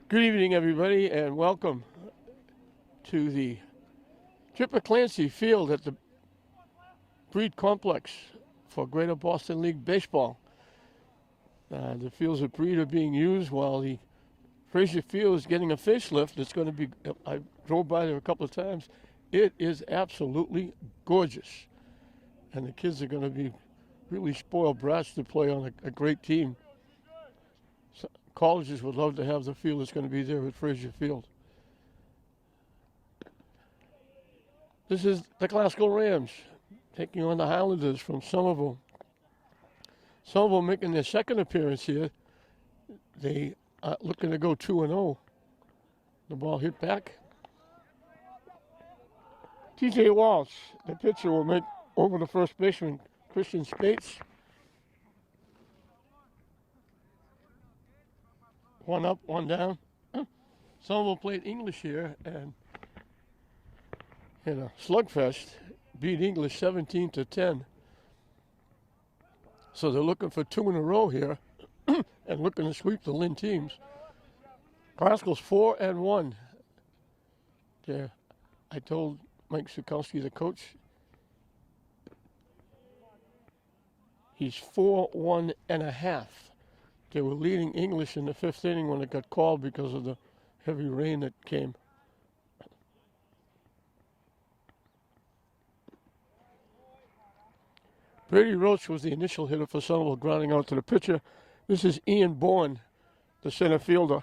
Good evening, everybody, and welcome to the Tripper Clancy Field at the Breed Complex for Greater Boston League Baseball. The fields at Breed are being used while the Frazier Field is getting a facelift. It's going to be, I drove by there a couple of times. It is absolutely gorgeous. And the kids are going to be really spoiled brats to play on a great team. So colleges would love to have the field that's going to be there at Frazier Field. This is the Glasgow Rams taking on the Highlanders from Somerville. Somerville making their second appearance here. They are looking to go 2-0. The ball hit back. TJ Walsh, the pitcher, will make over the first baseman, Christian Spates. One up, one down. Somerville played English here and in a slugfest beat English 17-10. So they're looking for two in a row here and looking to sweep the Lynn teams. Glasgow's 4-1. There, I told Mike Sukowski, the coach, he's 4-1.5. They were leading English in the fifth inning when it got called because of the heavy rain that came. Brady Roach was the initial hitter for Somerville, grounding out to the pitcher. This is Ian Bourne, the center fielder.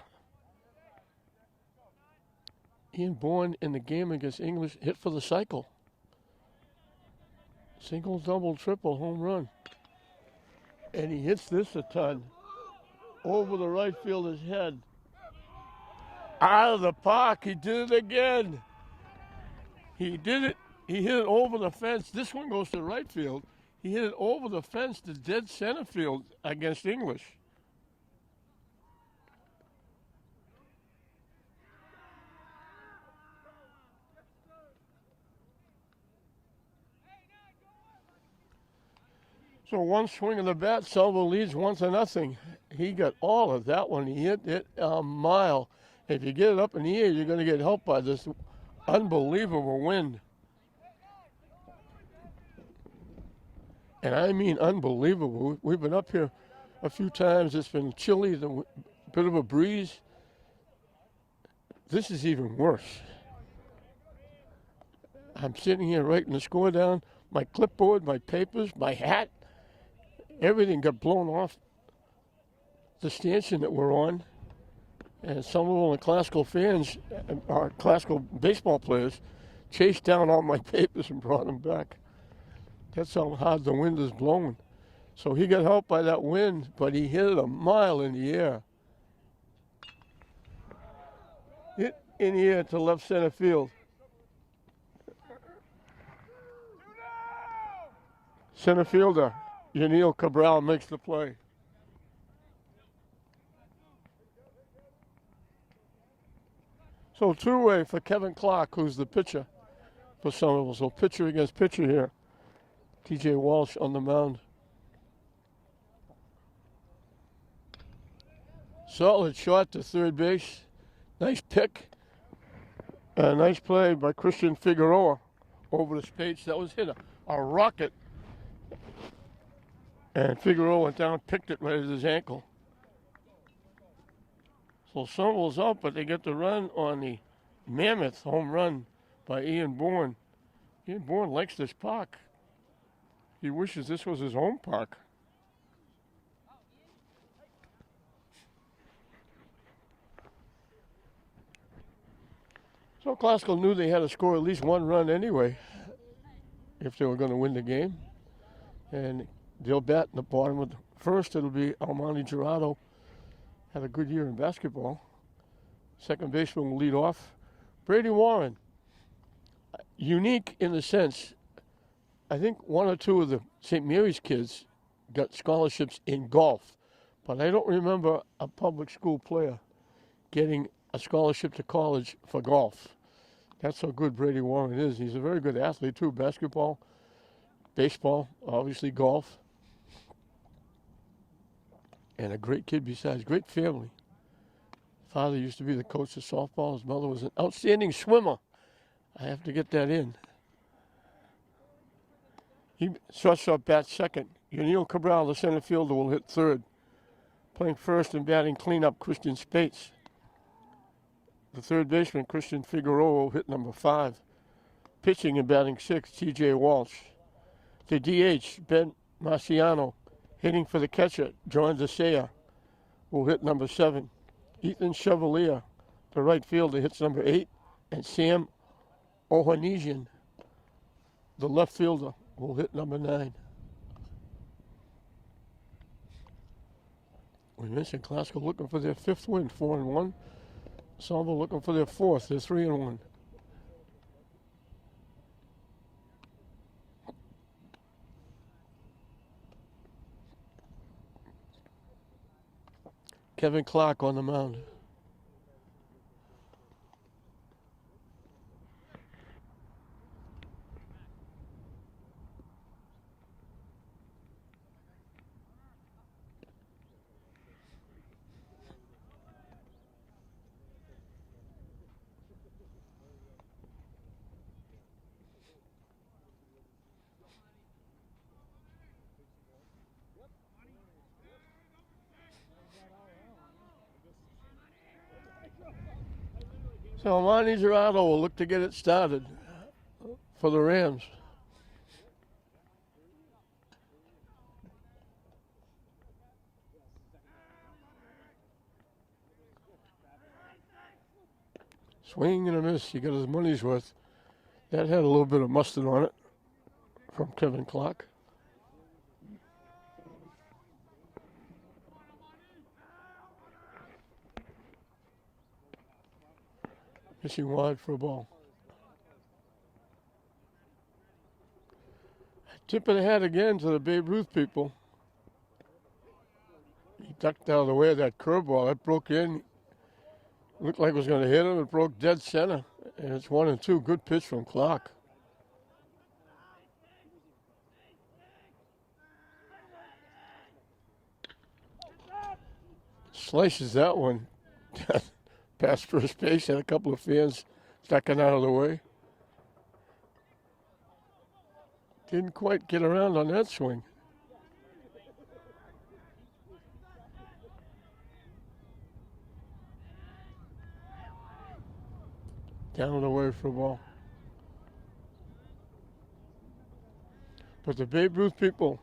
Ian Bourne in the game against English hit for the cycle. Single, double, triple, home run. And he hits this a ton. Over the right fielder's head. Out of the park, he did it again. He did it, he hit it over the fence. This one goes to right field. He hit it over the fence to dead center field against English. So one swing of the bat, Somerville leads 1-0. He got all of that one. He hit it a mile. If you get it up in the air, you're going to get helped by this unbelievable wind. And I mean unbelievable. We've been up here a few times. It's been chilly, a bit of a breeze. This is even worse. I'm sitting here writing the score down. My clipboard, my papers, my hat, everything got blown off the stanchion that we're on. And Somerville and Glasgow fans, our Glasgow baseball players, chased down all my papers and brought them back. That's how hard the wind is blowing. So he got helped by that wind, but he hit it a mile in the air. Hit in the air to left center field. Center fielder, Yanil Cabral, makes the play. So two-way for Kevin Clark, who's the pitcher for Somerville. So pitcher against pitcher here. TJ Walsh on the mound. Solid shot to third base. Nice pick. And a nice play by Christian Figueroa over the Spates. That was hit a rocket. And Figueroa went down, picked it right at his ankle. So Somerville's up, but they get the run on the mammoth home run by Ian Bourne. Ian Bourne likes this park. He wishes this was his home park. So Glasgow knew they had to score at least one run anyway if they were going to win the game. And they'll bat in the bottom of the first. It'll be Armani Gerardo. Had a good year in basketball. Second baseman will lead off. Brady Warren. Unique in the sense, I think one or two of the St. Mary's kids got scholarships in golf, but I don't remember a public school player getting a scholarship to college for golf. That's how good Brady Warren is. He's a very good athlete too, basketball, baseball, obviously golf. And a great kid besides, great family. father used to be the coach of softball. His mother was an outstanding swimmer. I have to get that in. He shortstop bats second. Yaniel Cabral, the center fielder, will hit third. Playing first and batting cleanup, Christian Spates. The third baseman, Christian Figueroa, will hit number 5. Pitching and batting sixth, T.J. Walsh. The DH, Ben Marciano, hitting for the catcher, John DeSea, will hit number 7. Ethan Chevalier, the right fielder, hits number 8. And Sam Ohanesian, the left fielder, will hit number 9. We mentioned Glasgow looking for their 5th win, 4-1. Somerville looking for their 4th, they're 3-1. Kevin Clark on the mound. So Monty Gerardo will look to get it started for the Rams. Swing and a miss. He got his money's worth. That had a little bit of mustard on it from Kevin Clark. Missing wide for a ball. Tip of the hat again to the Babe Ruth people. He ducked out of the way of that curveball. That broke in. Looked like it was going to hit him. It broke dead center. And it's 1-2. Good pitch from Clark. Slices that one past first base. Had a couple of fans ducking out of the way. Didn't quite get around on that swing. Down and away for a ball. But the Babe Ruth people,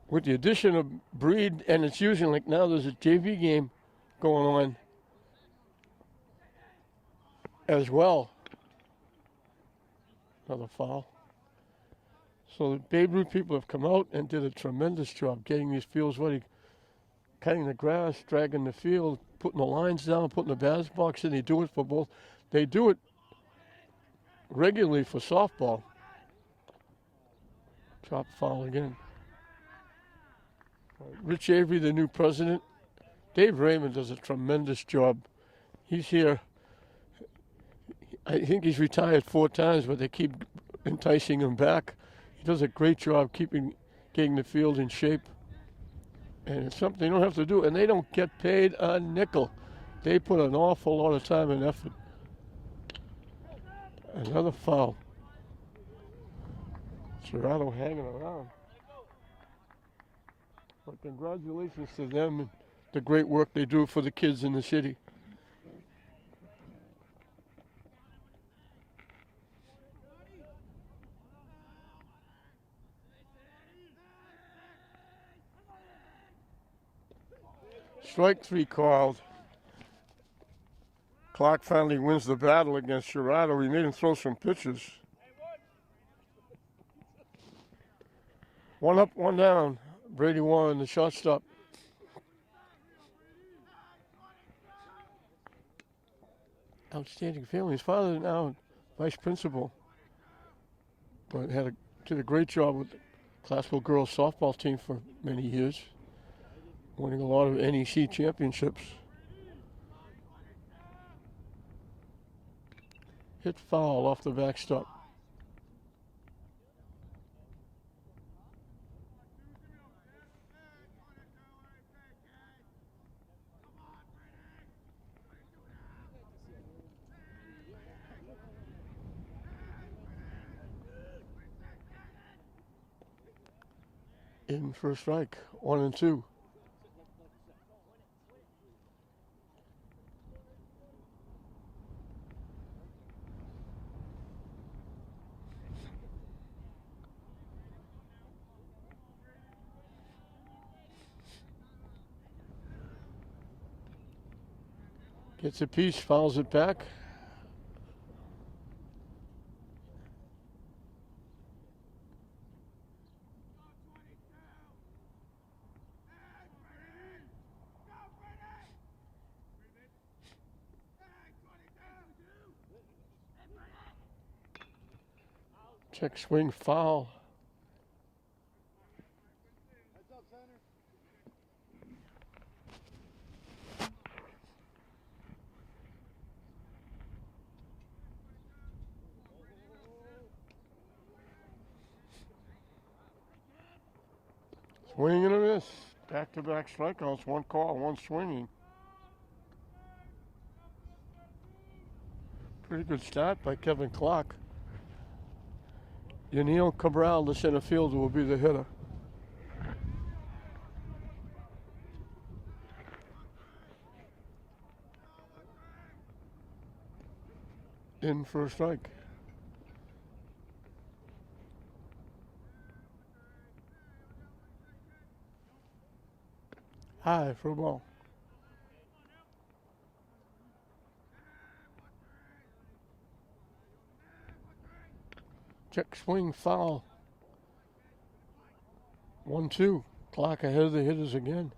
with the addition of Breed, and it's using like now there's a JV game going on as well. Another foul. So the Babe Ruth people have come out and did a tremendous job getting these fields ready, cutting the grass, dragging the field, putting the lines down, putting the batter's box in. They do it for both. They do it regularly for softball. Drop foul again. Rich Avery, the new president. Dave Raymond does a tremendous job. He's here. I think he's retired 4 times, but they keep enticing him back. He does a great job getting the field in shape. And it's something they don't have to do. And they don't get paid a nickel. They put an awful lot of time and effort. Another foul. Gerardo hanging around. But congratulations to them and the great work they do for the kids in the city. Strike 3 called. Clark finally wins the battle against Gerardo. He made him throw some pitches. 1 up, 1 down. Brady Warren, the shortstop. Outstanding family. His father now vice principal, but did a great job with the Glasgow girls softball team for many years, winning a lot of NEC championships. Hit foul off the backstop. In for a strike. 1-2. Gets a piece, fouls it back. Check swing, foul. Swing and a miss. Back-to-back strikeouts, one call, one swinging. Pretty good start by Kevin Clark. Yaniel Cabral, the center fielder, will be the hitter. In for a strike. High for a ball. Check swing, foul. 1-2. Clark ahead of the hitters again.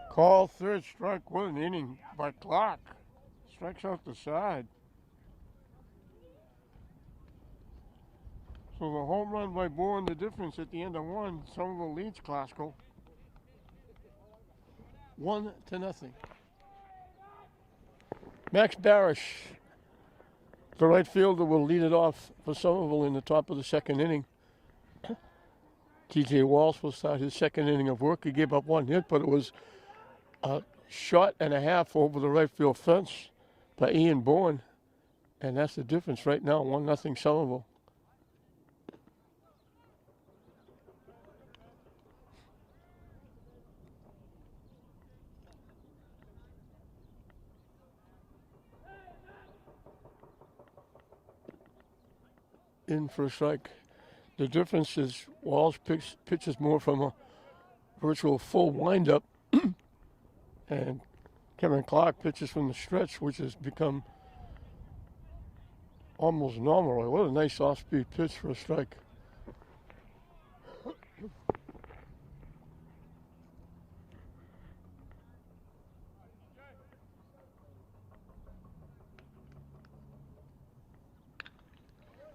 Call third strike, what an inning by Clark. Strikes out the side. So the home run by Bourne, the difference at the end of one. Somerville leads Glasgow 1-0. Max Barish, the right fielder, will lead it off for Somerville in the top of the second inning. TJ Walsh will start his second inning of work. He gave up one hit, but it was a shot and a half over the right field fence by Ian Bourne. And that's the difference right now, 1-0 Somerville. In for a strike. The difference is Walsh pitches more from a virtual full windup, and Kevin Clark pitches from the stretch, which has become almost normal. What a nice off-speed pitch for a strike.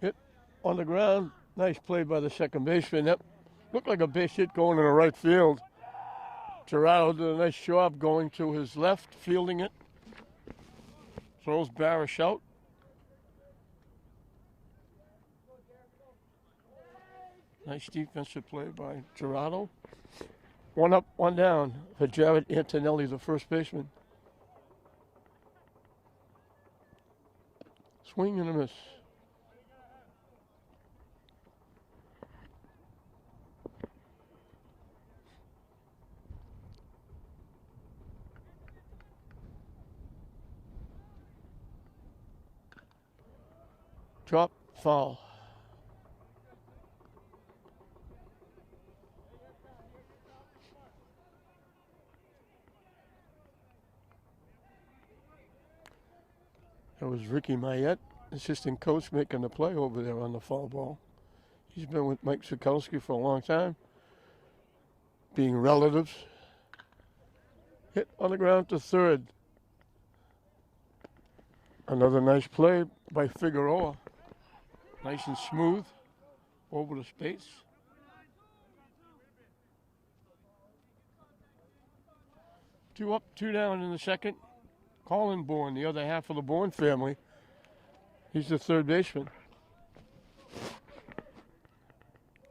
Hit on the ground. Nice play by the second baseman. That looked like a base hit going in the right field. Gerardo did a nice job going to his left, fielding it. Throws Barish out. Nice defensive play by Gerardo. One up, one down for Jared Antonelli, the first baseman. Swing and a miss. Drop, foul. That was Ricky Mayette, assistant coach, making the play over there on the foul ball. He's been with Mike Sikowski for a long time, being relatives. Hit on the ground to third. Another nice play by Figueroa. Nice and smooth over the space. Two up, two down in the second. Colin Bourne, the other half of the Bourne family. He's the third baseman.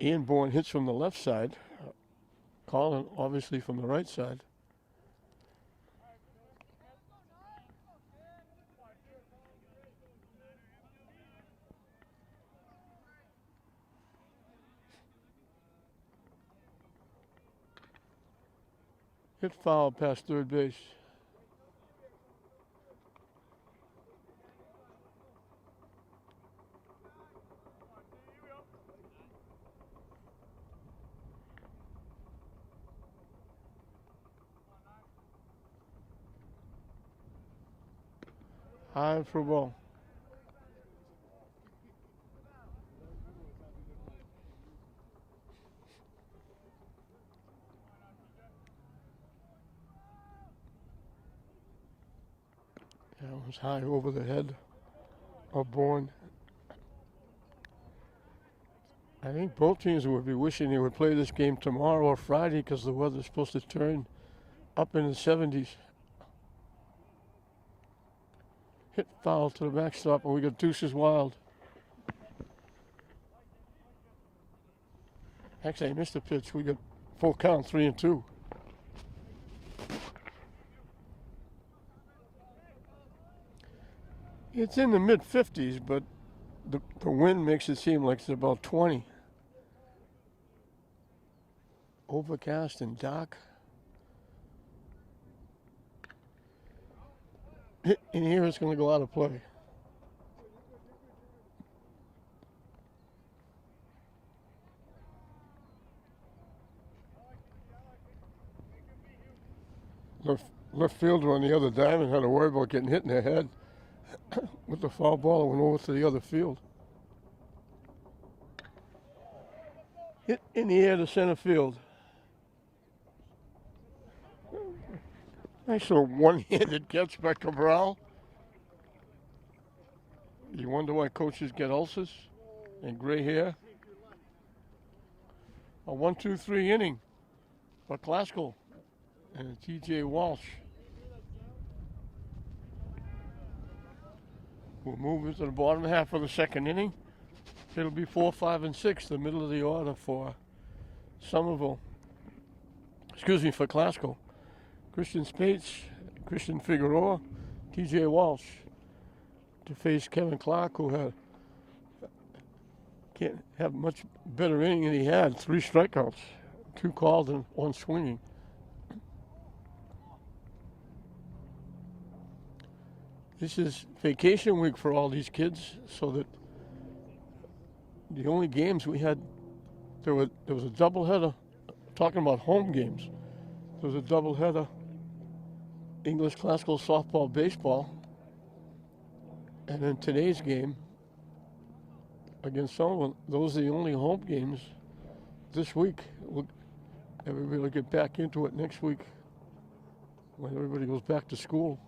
Ian Bourne hits from the left side. Colin, obviously, from the right side. Hit foul past third base. High for a ball. That was high over the head of Bourne. I think both teams would be wishing they would play this game tomorrow or Friday because the weather's supposed to turn up in the 70s. Hit foul to the backstop, and we got deuces wild. Actually, I missed a pitch. We got full count, 3-2. It's in the mid-50s, but the wind makes it seem like it's about 20. Overcast and dark. In here, it's going to go out of play. Left fielder on the other diamond had to worry about getting hit in the head with the foul ball and went over to the other field. Hit in the air to center field. Nice little one-handed catch by Cabral. You wonder why coaches get ulcers and gray hair. A 1-2-3 inning for Classical and TJ Walsh. We'll move into the bottom half of the second inning. It'll be 4, 5, and 6, the middle of the order for Somerville. For Classical. Christian Spates, Christian Figueroa, TJ Walsh to face Kevin Clark, who can't have much better inning than he had. 3 strikeouts, 2 called and 1 swinging. This is vacation week for all these kids, so that the only games we had, there was a doubleheader, talking about home games, there was a doubleheader, English Classical Softball Baseball, and then today's game against Somerville. Those are the only home games this week. Everybody will get back into it next week when everybody goes back to school.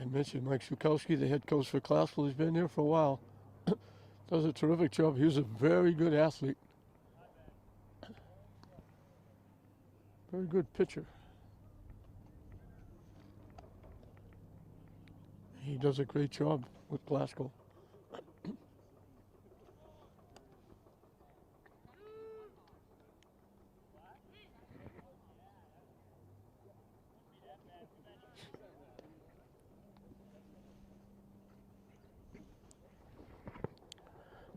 I mentioned Mike Sukowski, the head coach for Classical. He's been there for a while. Does a terrific job. He was a very good athlete. Very good pitcher. He does a great job with Classical.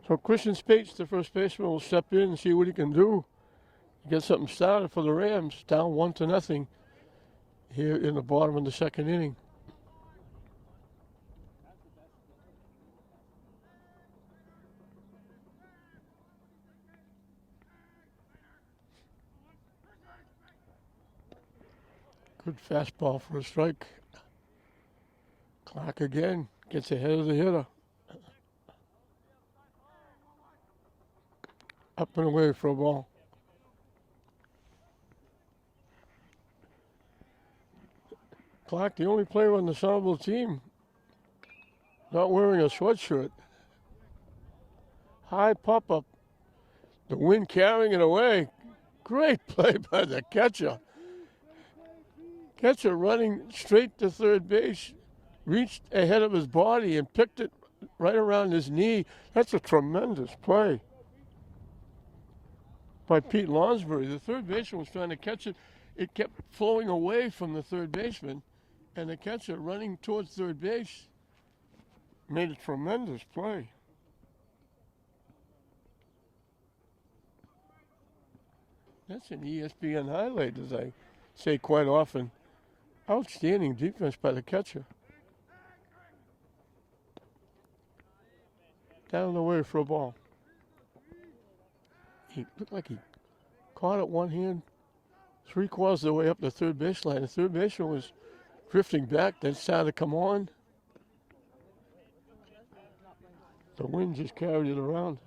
So Christian Spates, the first baseman, will step in and see what he can do. Get something started for the Rams, down 1-0 here in the bottom of the second inning. Good fastball for a strike. Clark again gets ahead of the hitter. Up and away for a ball. Clark, the only player on the Somerville team not wearing a sweatshirt. High pop-up. The wind carrying it away. Great play by the catcher. Catcher running straight to third base. reached ahead of his body and picked it right around his knee. That's a tremendous play by Pete Lonsbury. The third baseman was trying to catch it. It kept flowing away from the third baseman, and the catcher running towards third base made a tremendous play. That's an ESPN highlight, as I say quite often. Outstanding defense by the catcher. Down the way for a ball. He looked like he caught it one hand, 3/4 of the way up the third baseline. The third baseman was drifting back, then started to come on. The wind just carried it around.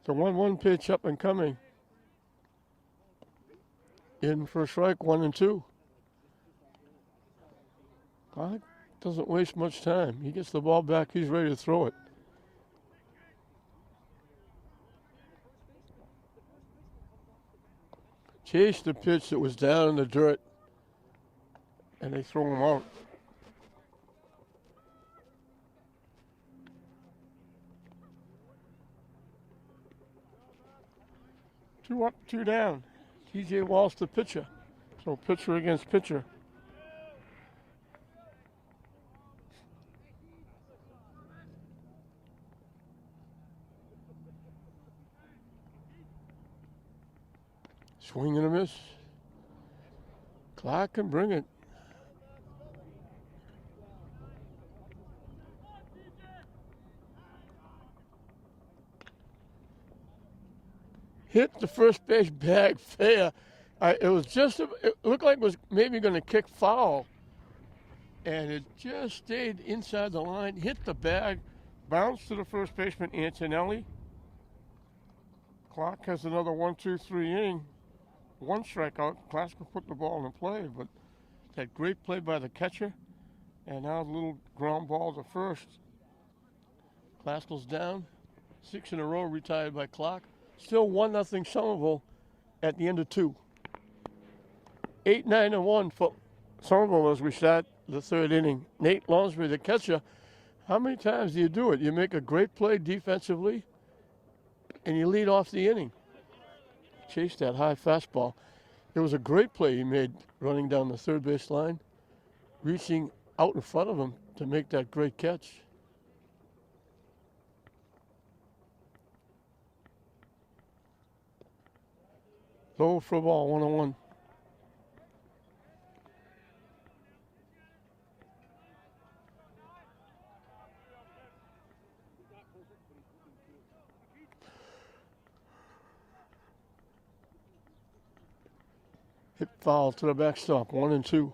The 1-1 pitch up and coming. In for a strike, 1-2. Clark doesn't waste much time. He gets the ball back, he's ready to throw it. Chased the pitch that was down in the dirt, and they throw him out. Two up, two down. TJ Walsh the pitcher. So pitcher against pitcher. Swing and a miss. Clark can bring it. Hit the first base bag fair. It was just, it looked like it was maybe going to kick foul. And it just stayed inside the line, hit the bag, bounced to the first baseman, Antonelli. Clark has another 1-2-3 inning. One strikeout. Klaskell put the ball in play, but that great play by the catcher. And now the little ground ball to first. Klaskell's down. 6 in a row retired by Clark. Still 1-0 Somerville at the end of 2. 8-9-1 for Somerville as we start the third inning. Nate Lonsbury, the catcher. How many times do you do it? You make a great play defensively, and you lead off the inning. Chase that high fastball. It was a great play he made running down the third base line, reaching out in front of him to make that great catch. Low for a ball, 1-1. Hit foul to the backstop, 1-2.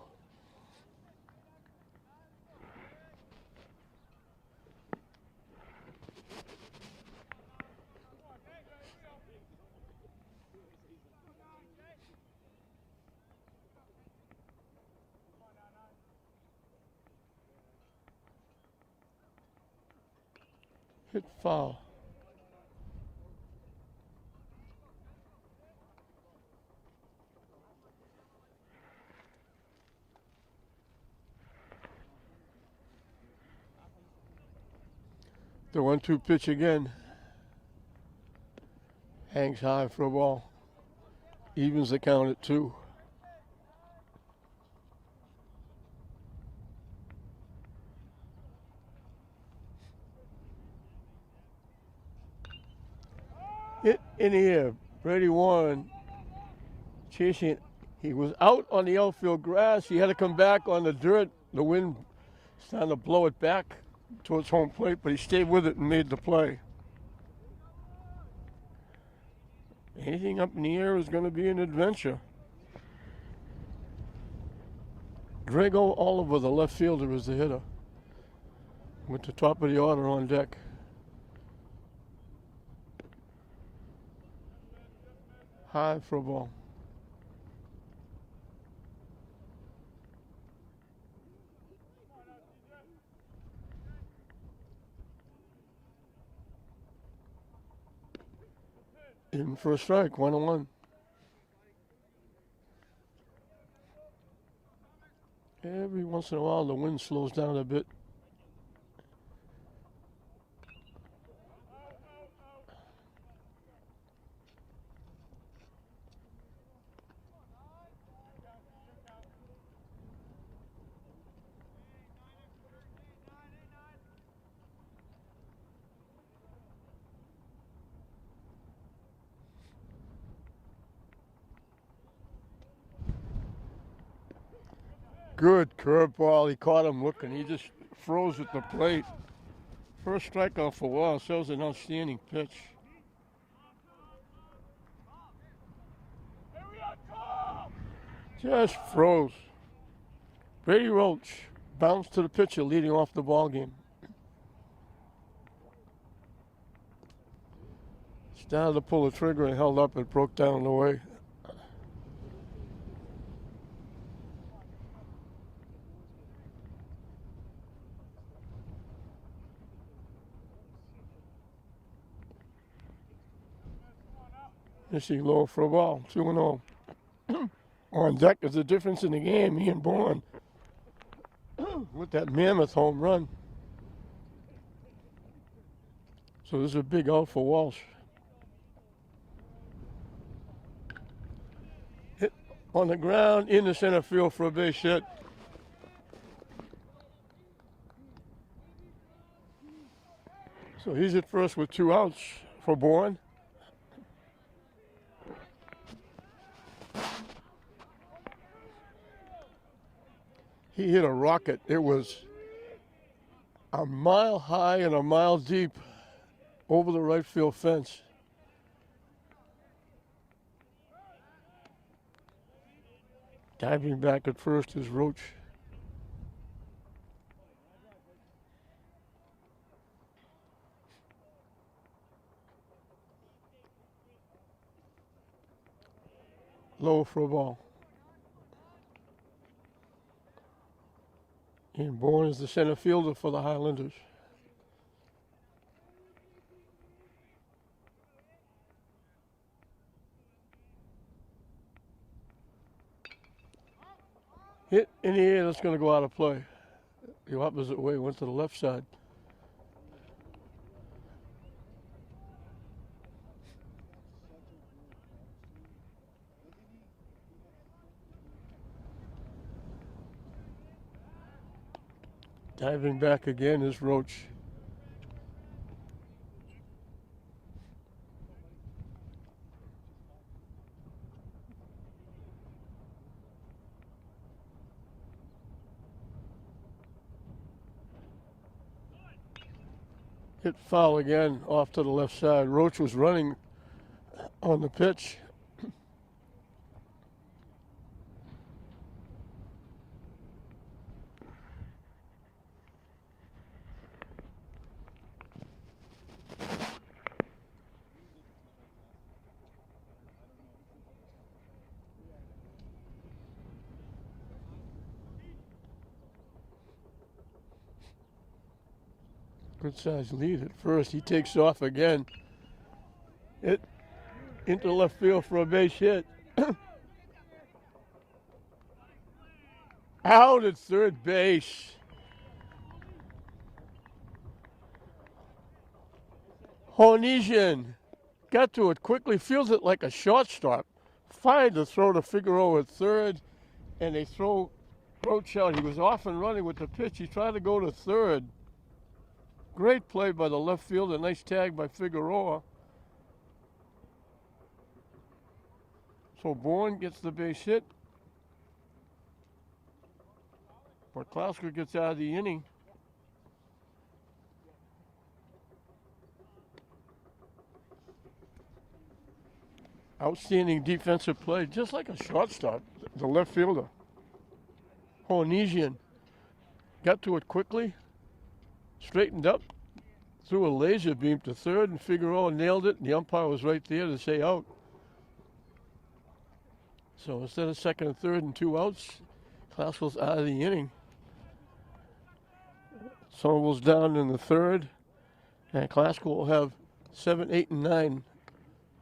Hit foul. The 1-2 pitch again. Hangs high for a ball. Evens the count at 2. Hit in the air. Brady Warren chasing it. He was out on the outfield grass. He had to come back on the dirt. The wind starting to blow it back towards home plate, but he stayed with it and made the play. Anything up in the air is going to be an adventure. Drago Oliver, the left fielder, is the hitter. With the top of the order on deck. High for a ball. in for a strike, 1-1. Every once in a while, the wind slows down a bit. Good curveball. He caught him looking. He just froze at the plate. First strikeout for Wallace. That was an outstanding pitch. Just froze. Brady Roach bounced to the pitcher, leading off the ball game. Started to pull the trigger and held up. It broke down the way. Missing low for a ball, 2-0. On deck is the difference in the game. Ian Bourne with that mammoth home run. So this is a big out for Walsh. Hit on the ground in the center field for a base hit. So he's at first with 2 outs for Bourne. He hit a rocket. It was a mile high and a mile deep over the right field fence. Diving back at first is Roach. Low for a ball. Ian Bourne is the center fielder for the Highlanders. Hit in the air, that's going to go out of play. The opposite way, went to the left side. Diving back again is Roach. Hit foul again off to the left side. Roach was running on the pitch. Good sized lead at first. He takes off again. It into left field for a base hit. Out at third base. Hornesian got to it quickly, feels it like a shortstop. Fired the throw to Figueroa at third, and they throw Roach out. He was off and running with the pitch. He tried to go to third. Great play by the left fielder. Nice tag by Figueroa. So Bourne gets the base hit. But Klausner gets out of the inning. Outstanding defensive play, just like a shortstop, the left fielder. Hornesian got to it quickly. Straightened up, threw a laser beam to third, and Figueroa nailed it, and the umpire was right there to say out. So instead of second and third and 2 outs, Klausner's out of the inning. Somerville's down in the third, and Klausner will have 7, 8, and 9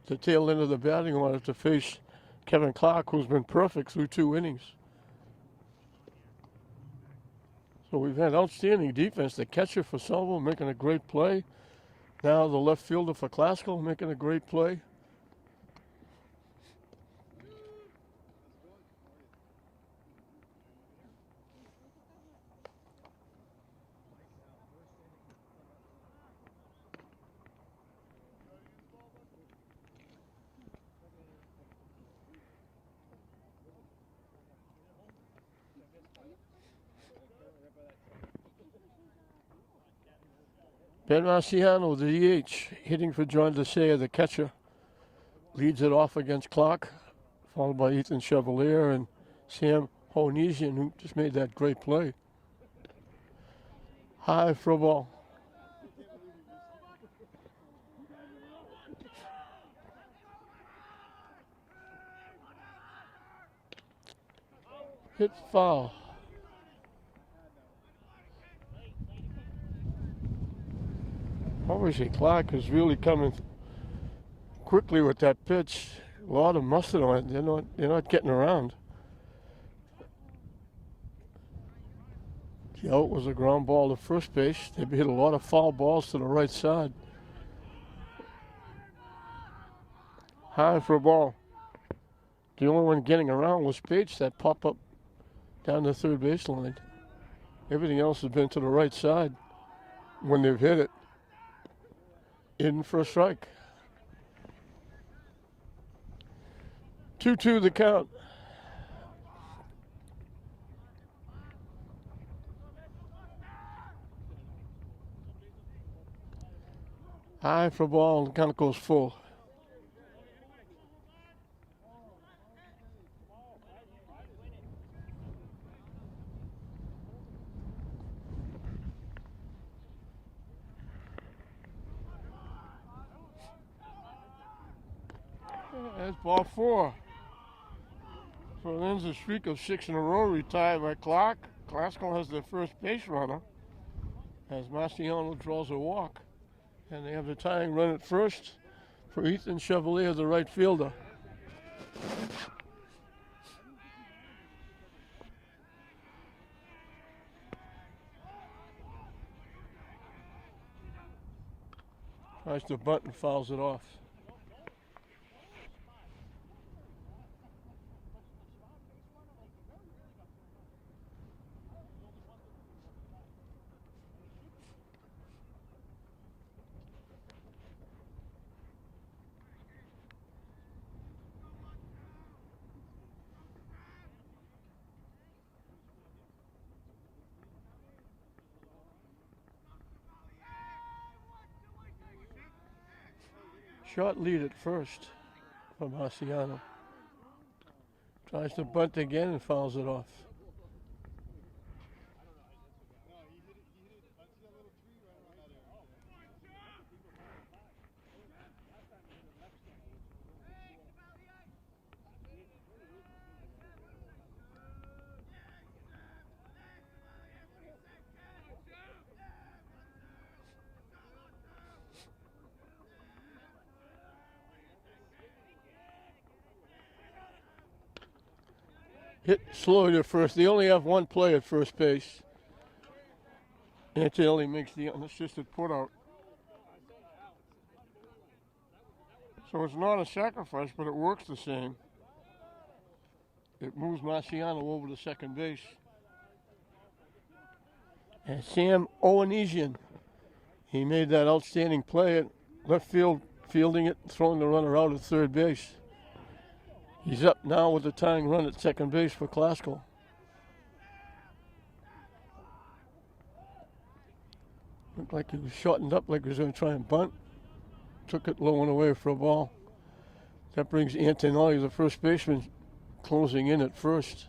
the tail end of the batting order to face Kevin Clark, who's been perfect through 2 innings. So we've had outstanding defense. The catcher for Somerville making a great play. Now the left fielder for Classical making a great play. Ben Marciano, the DH, hitting for John DeSaya, the catcher. Leads it off against Clark, followed by Ethan Chevalier and Sam Honesian, who just made that great play. High for a ball. Hit foul. Obviously, Clark is really coming quickly with that pitch. A lot of mustard on it. They're not getting around. The out was a ground ball to first base. They've hit a lot of foul balls to the right side. High for a ball. The only one getting around was Page, that pop up down the third baseline. Everything else has been to the right side when they've hit it. In for a strike. 2-2 the count. High for a ball, and count goes full. That's ball 4. So it ends a streak of 6 in a row, retired by Clark. Classical has their first base runner as Marciano draws a walk. And they have the tying run at first for Ethan Chevalier, the right fielder. Tries to bunt and fouls it off. Short lead at first for Marciano. Tries to bunt again and fouls it off. Hit slowly to first. They only have one play at first base. Antonelli makes the unassisted put out. So it's not a sacrifice, but it works the same. It moves Marciano over to second base. And Sam Owenesian, he made that outstanding play at left field, fielding it, throwing the runner out at third base. He's up now with the tying run at second base for Classical. Looked like he was shortened up, like he was going to try and bunt. Took it low and away for a ball. That brings Antonelli, the first baseman, closing in at first.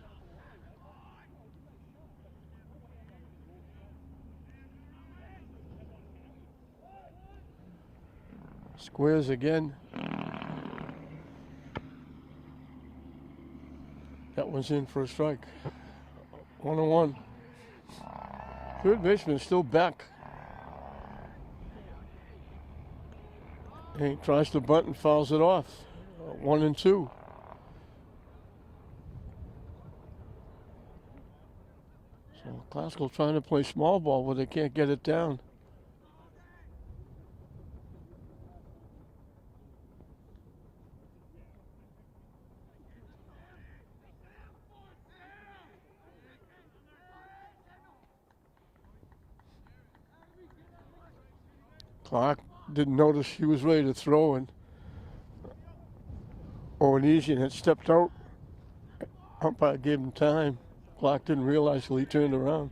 Squares again. That one's in for a strike. 1-1. Third baseman is still back. And he tries to bunt and fouls it off. 1-2. So Classical trying to play small ball, but they can't get it down. Clark didn't notice he was ready to throw, and Owenesian had stepped out. Umpire gave him time. Clark didn't realize till he turned around.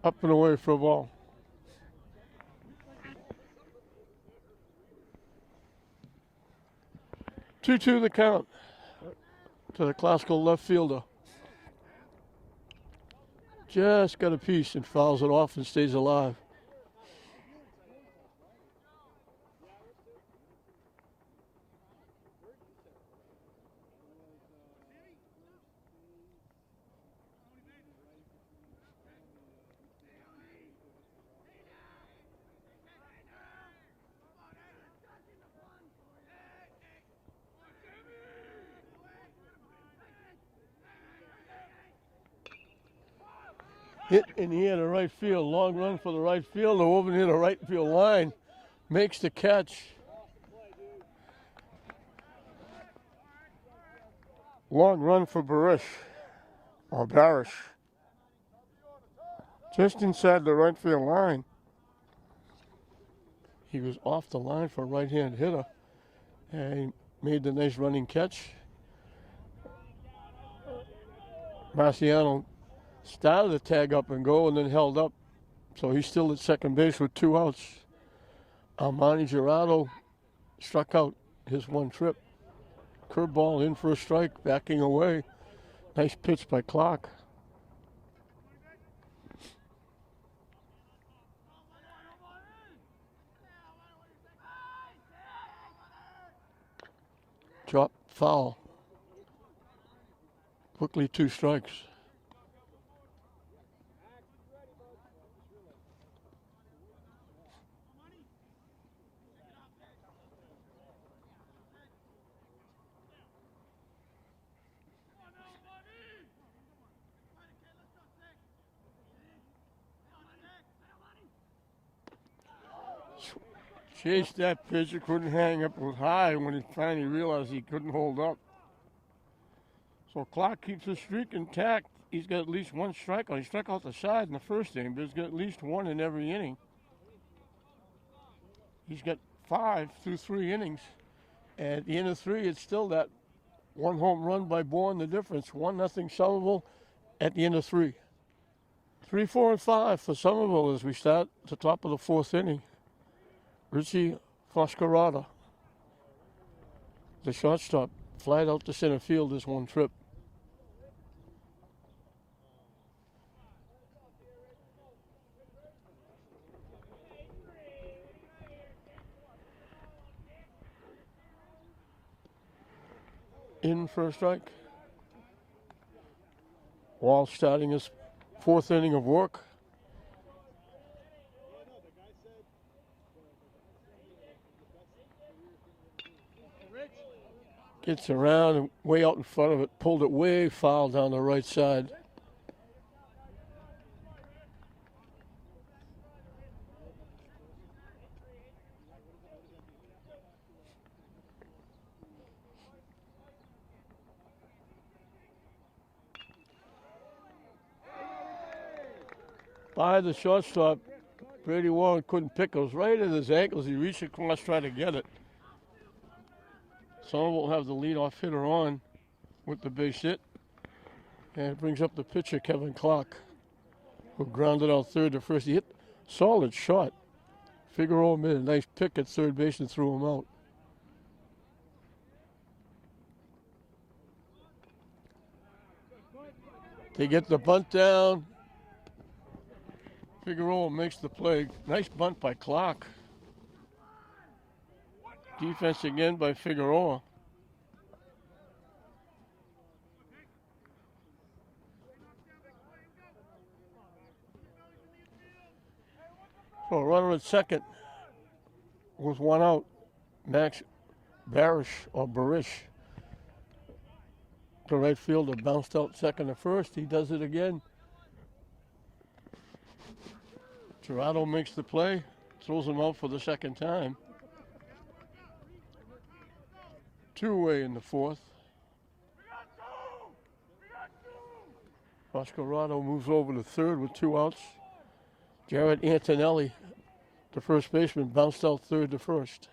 Up and away for a ball. 2-2 the count to the Classical left fielder. Just got a piece and fouls it off and stays alive. Hit in the air to right field. Long run for the right fielder over near the right field line. Makes the catch. Long run for Barish. Or Barish. Just inside the right field line. He was off the line for a right-hand hitter. And he made the nice running catch. Marciano started to tag up and go and then held up. So he's still at second base with 2 outs. Armani Gerardo struck out his one trip. Curveball in for a strike, backing away. Nice pitch by Clark. Drop foul. Quickly 2 strikes. Chased that pitcher, couldn't hang up, was high when he finally realized he couldn't hold up. So Clark keeps his streak intact. He's got at least 1 strikeout. He struck out the side in the first inning, but he's got at least 1 in every inning. He's got 5 through 3 innings. And at the end of 3, it's still that 1 home run by Bourne, the difference. 1-0 Somerville at the end of 3. 3, 4, and 5 for Somerville as we start at the top of the 4th inning. Richie Foscarata, the shortstop, flied out to center field this 1 trip. In for a strike. Wall starting his 4th inning of work. Gets around and way out in front of it, pulled it way foul down the right side. By the shortstop, Brady Warren couldn't pick it. It was right at his ankles. He reached across, tried to get it. Somerville will have the leadoff hitter on with the base hit. And it brings up the pitcher, Kevin Clark, who grounded out third to first. He hit solid shot. Figueroa made a nice pick at third base and threw him out. They get the bunt down. Figueroa makes the play. Nice bunt by Clark. Defense again by Figueroa. runner at second with one out, Max Barish or Barish. The right fielder bounced out second to first. He does it again. Gerardo makes the play, throws him out for the second time. 2-away in the fourth. Oscarado moves over to third with 2 outs. Jared Antonelli, the first baseman, bounced out third to first.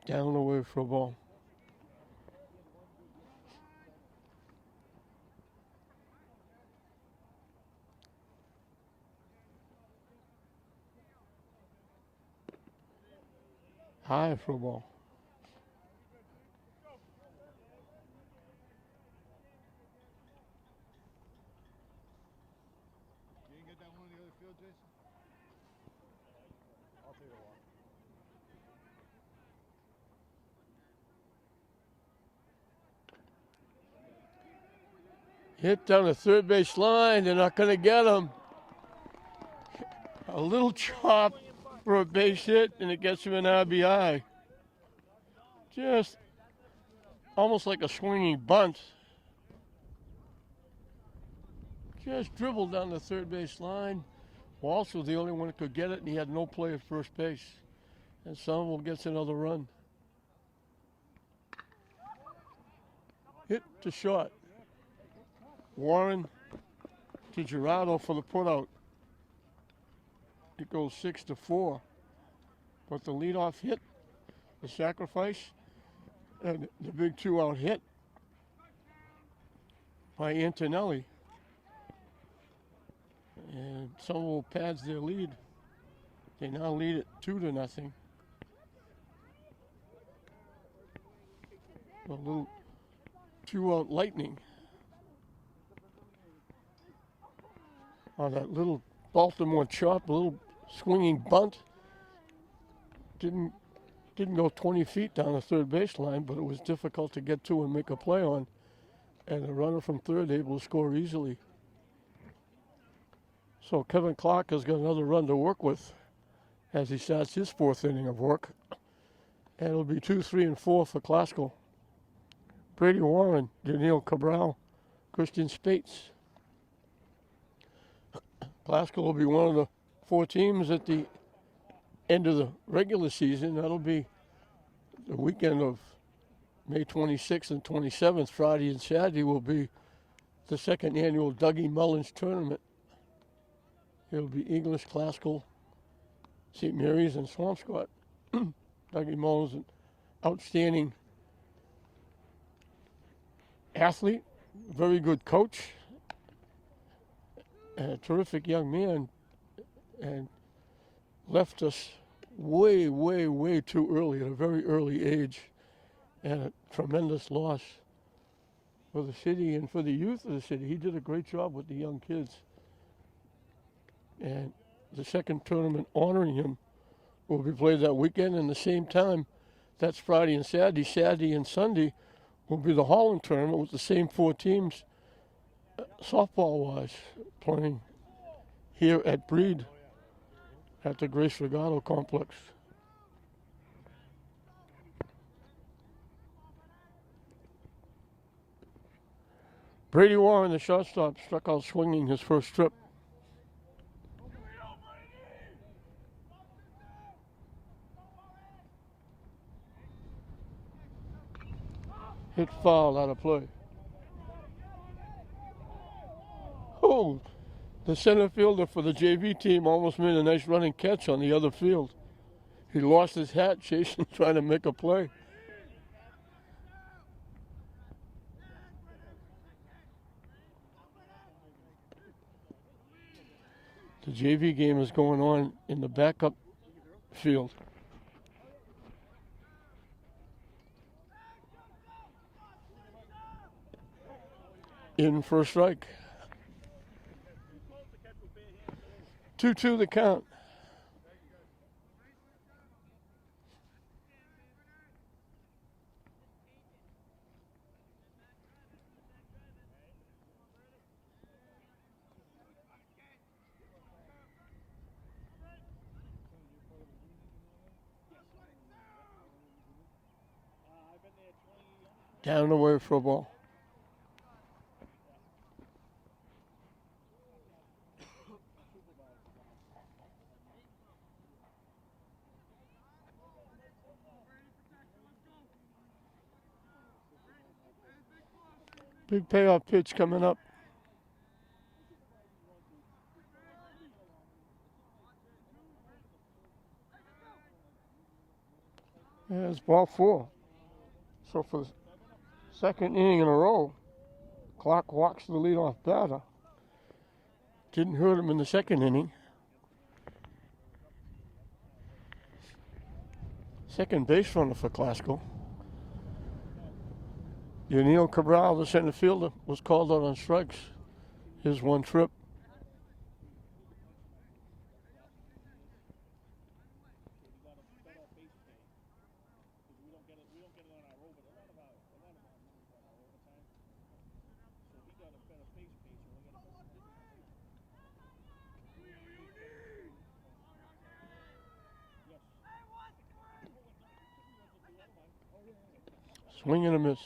Down and away for a ball. High for a ball. You didn't get that one in the other field, Jason? I'll take a walk. Hit down the third base line. They're not going to get him. A little chop for a base hit, and it gets him an RBI. Just almost like a swinging bunt. Just dribbled down the third base line. Walsh was the only one that could get it, and he had no play at first base. And Somerville gets another run. Hit to short. Warren to Gerardo for the putout. It goes 6-4. But the leadoff hit, the sacrifice, and the big 2-out hit by Antonelli. And Somerville pads their lead. They now lead it 2-0. A little 2-out lightning on that little Baltimore chop, a little swinging bunt. Didn't go 20 feet down the third baseline, but it was difficult to get to and make a play on. And the runner from third able to score easily. So Kevin Clark has got another run to work with as he starts his fourth inning of work. And it'll be 2, 3, and 4 for Classical. Brady Warren, Daniil Cabral, Christian Spates. Classical will be one of the 4 teams at the end of the regular season. That'll be the weekend of May 26th and 27th. Friday and Saturday will be the second annual Dougie Mullins tournament. It'll be English, Classical, St. Mary's, and Swampscott. Dougie Mullins, an outstanding athlete, very good coach, and a terrific young man, and left us way, way, way too early, at a very early age, and a tremendous loss for the city and for the youth of the city. He did a great job with the young kids. And the second tournament honoring him will be played that weekend, and the same time, that's Friday and Saturday. Saturday and Sunday will be the Holland tournament with the same 4 teams, softball-wise, playing here at Breed at the Grace Regato Complex. Brady Warren, the shortstop, struck out swinging his first trip. Hit foul, out of play. Oh, the center fielder for the JV team almost made a nice running catch on the other field. He lost his hat chasing, trying to make a play. The JV game is going on in the backup field. In for a strike. 2-2 the count. Down the way for a ball. Big payoff pitch coming up. Yeah, it's ball 4. So for the second inning in a row, Clark walks the leadoff batter. Didn't hurt him in the second inning. Second base runner for Glasgow. Neil Cabral, the center fielder, was called out on strikes. His one trip. Swing and a miss.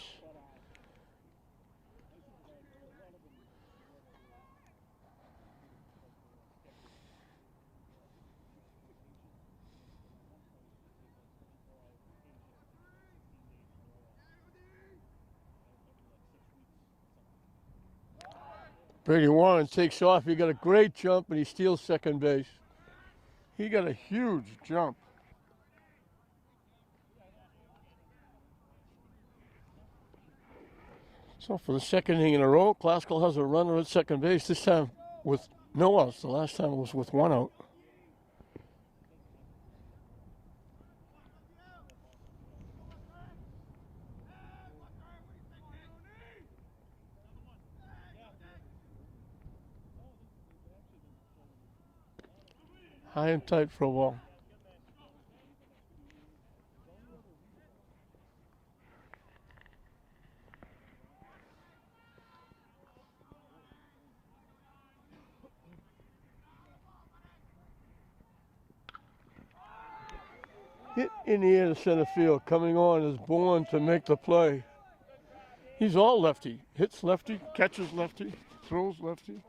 Brady Warren takes off. He got a great jump and he steals second base. He got a huge jump. So for the second inning in a row, Glasgow has a runner at second base, this time with no outs. The last time it was with one out. High and tight for a ball. Hit in the air to center field. Coming on is Bourne to make the play. He's all lefty. Hits lefty, catches lefty, throws lefty.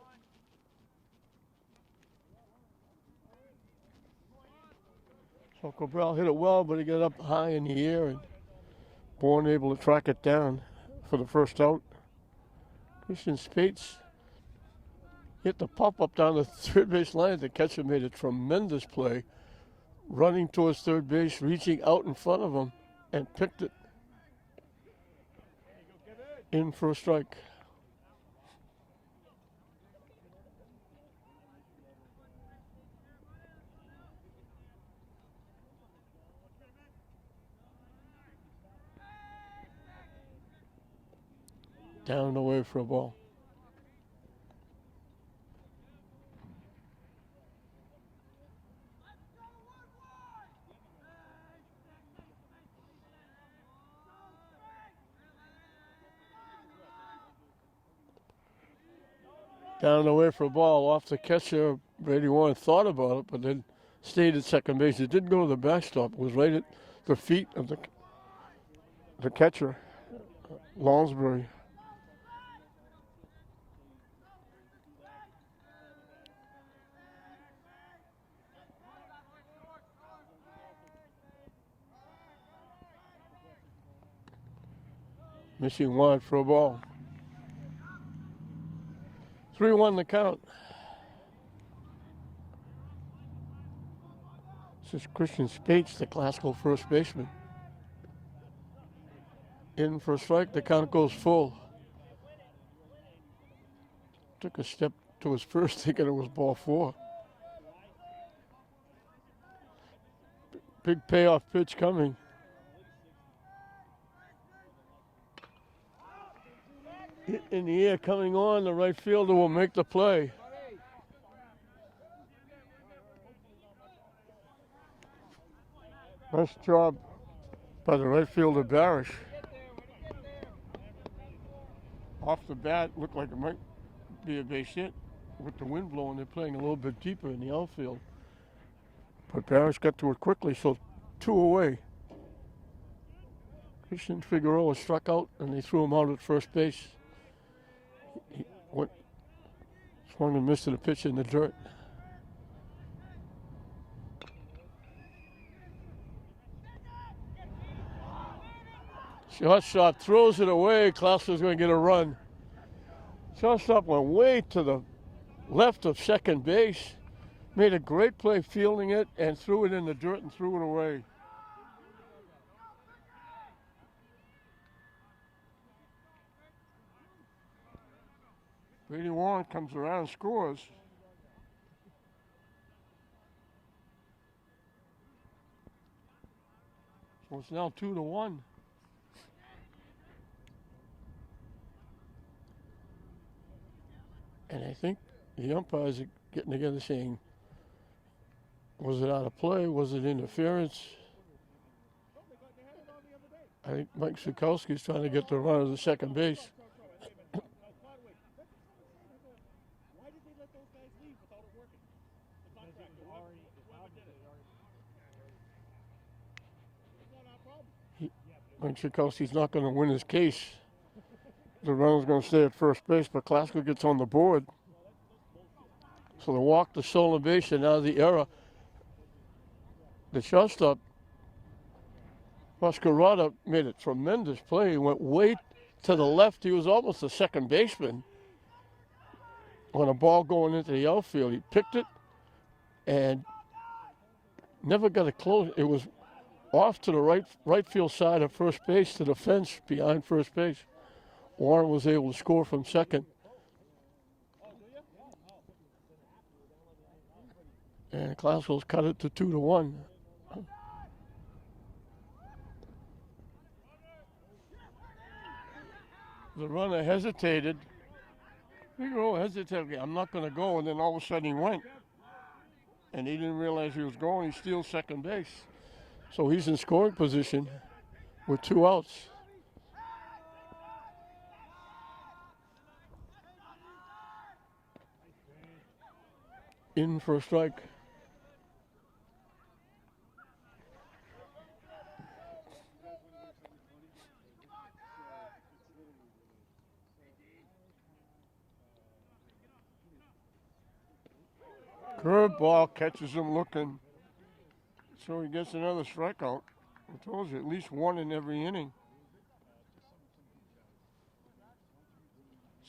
So Cabral hit it well, but he got up high in the air and Bourne able to track it down for the first out. Christian Spates hit the pop-up down the third base line. The catcher made a tremendous play, running towards third base, reaching out in front of him, and picked it in for a strike. Down the way for a ball. Down the way for a ball off the catcher. Brady Warren thought about it, but then stayed at second base. It didn't go to the backstop. It was right at the feet of the catcher, Lonsbury. Missing wide for a ball. 3-1 the count. This is Christian Spates, the Glasgow first baseman. In for a strike, the count goes full. Took a step to his first, thinking it was ball 4. Big payoff pitch coming. Hit in the air, coming on, the right fielder will make the play. Nice job by the right fielder, Barish. Off the bat, looked like it might be a base hit. With the wind blowing, they're playing a little bit deeper in the outfield. But Barish got to it quickly, so 2 away. Christian Figueroa struck out, and they threw him out at first base. He went, swung and missed to the pitch in the dirt. Shortstop throws it away. Klausler's going to get a run. Shortstop went way to the left of second base. Made a great play fielding it and threw it in the dirt and threw it away. Brady Warren comes around and scores. So it's now 2-1. And I think the umpires are getting together saying, was it out of play? Was it interference? I think Mike Sikowski's trying to get the runner to second base. Mike Sikowski's not going to win his case. The runner's going to stay at first base, but Klasko gets on the board. So the walk to stolen base, and now the error. The shortstop, Mascarada, made a tremendous play. He went way to the left. He was almost a second baseman on a ball going into the outfield. He picked it and never got it close. It was off to the right field side of first base to the fence behind first base. Warren was able to score from second. And Klasko's cut it to 2-1. The runner hesitated. Figueroa hesitated. I'm not going to go. And then all of a sudden he went. And he didn't realize he was going. He steals second base. So he's in scoring position with 2 outs. In for a strike. Curveball catches him looking. So he gets another strikeout. I told you, at least one in every inning.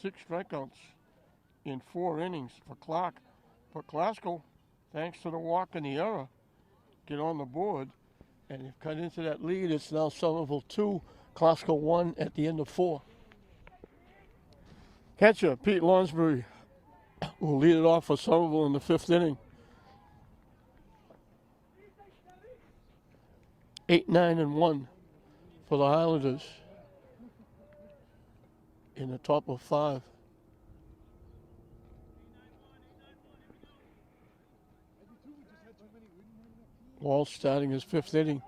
6 strikeouts in 4 innings for Clark. But Klasko, thanks to the walk and the error, get on the board. And they've cut into that lead. It's now Somerville 2, Klasko 1 at the end of 4. Catcher Pete Lonsbury will lead it off for Somerville in the 5th inning. 8-9-1 for the Highlanders in the top of 5. Walsh starting his 5th inning.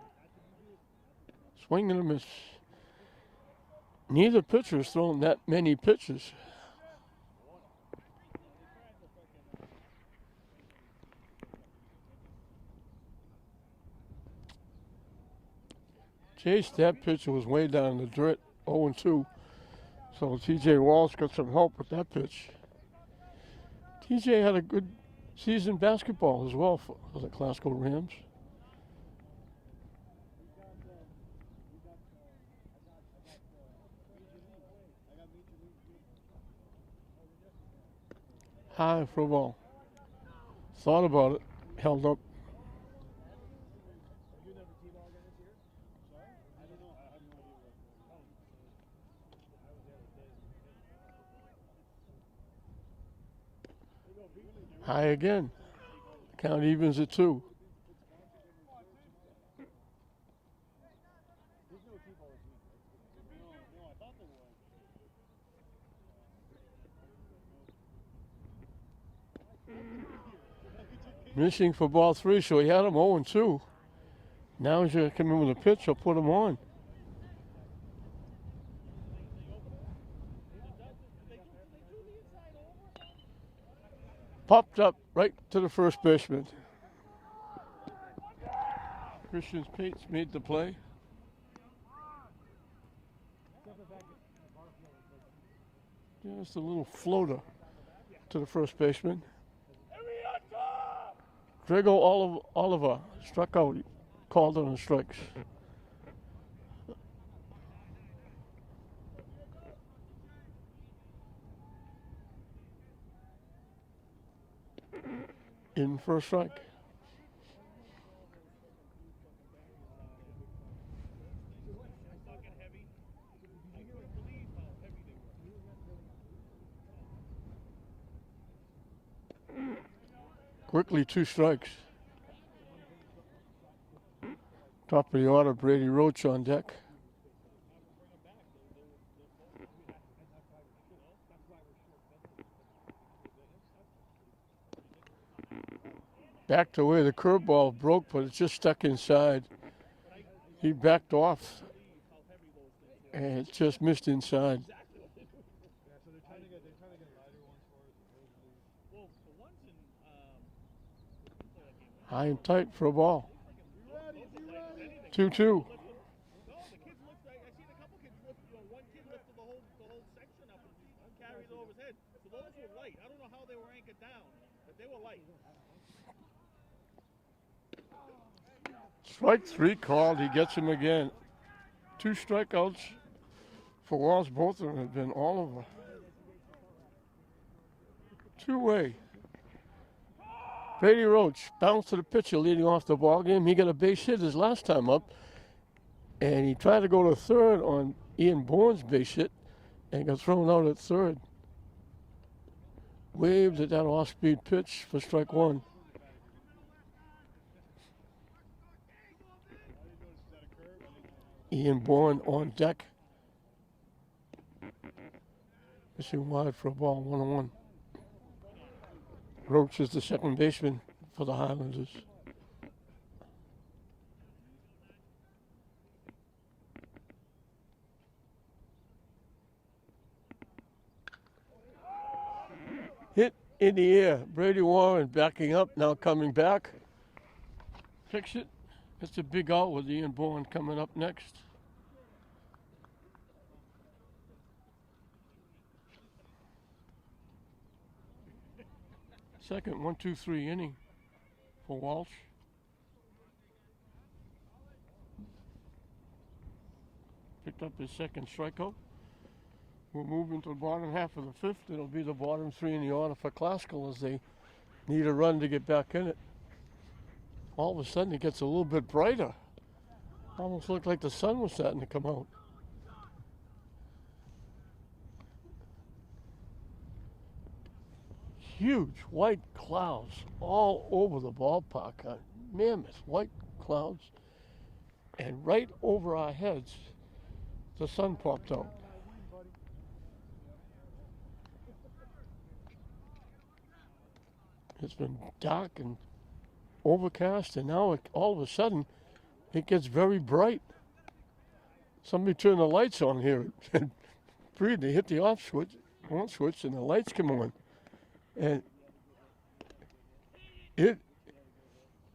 Swing and a miss. Neither pitcher has thrown that many pitches. Chase, that pitcher was way down in the dirt, 0-2. So T.J. Walsh got some help with that pitch. T.J. had a good season basketball as well for the Klasko Rams. High for a ball. Thought about it, held up. High again. Count evens at 2. Missing for ball 3, so he had him 0-2. Now he's going to come in with a pitch. I'll put him on. Popped up right to the first baseman. Christian Pates made the play. Just a little floater to the first baseman. Drago Oliver struck out, called on the strikes. In first strike. Quickly, 2 strikes. Top of the order, Brady Roach on deck. Back to where the curveball broke, but it just stuck inside. He backed off, and it just missed inside. Yeah, so they're trying to get lighter ones for us. High and tight for a ball. 2-2. Strike 3 called. He gets him again. 2 strikeouts for Walsh. Both of them have been all over. 2-way. Brady Roach bounced to the pitcher leading off the ball game. He got a base hit his last time up, and he tried to go to third on Ian Bourne's base hit and got thrown out at third. Waved at that off-speed pitch for strike 1. Ian Bourne on deck. Missing wide for a ball, 1-1. Roach is the second baseman for the Highlanders. Hit in the air. Brady Warren backing up, now coming back. Picks it. It's a big out with Ian Bourne coming up next. Second 1-2-3 inning for Walsh. Picked up his second strikeout. We'll move into the bottom half of the 5th. It'll be the bottom 3 in the order for Classical as they need a run to get back in it. All of a sudden it gets a little bit brighter. Almost looked like the sun was starting to come out. Huge white clouds all over the ballpark. Mammoth white clouds. And right over our heads, the sun popped out. It's been dark and overcast, and now all of a sudden it gets very bright. Somebody turned the lights on here and they hit the on switch and the lights come on. And it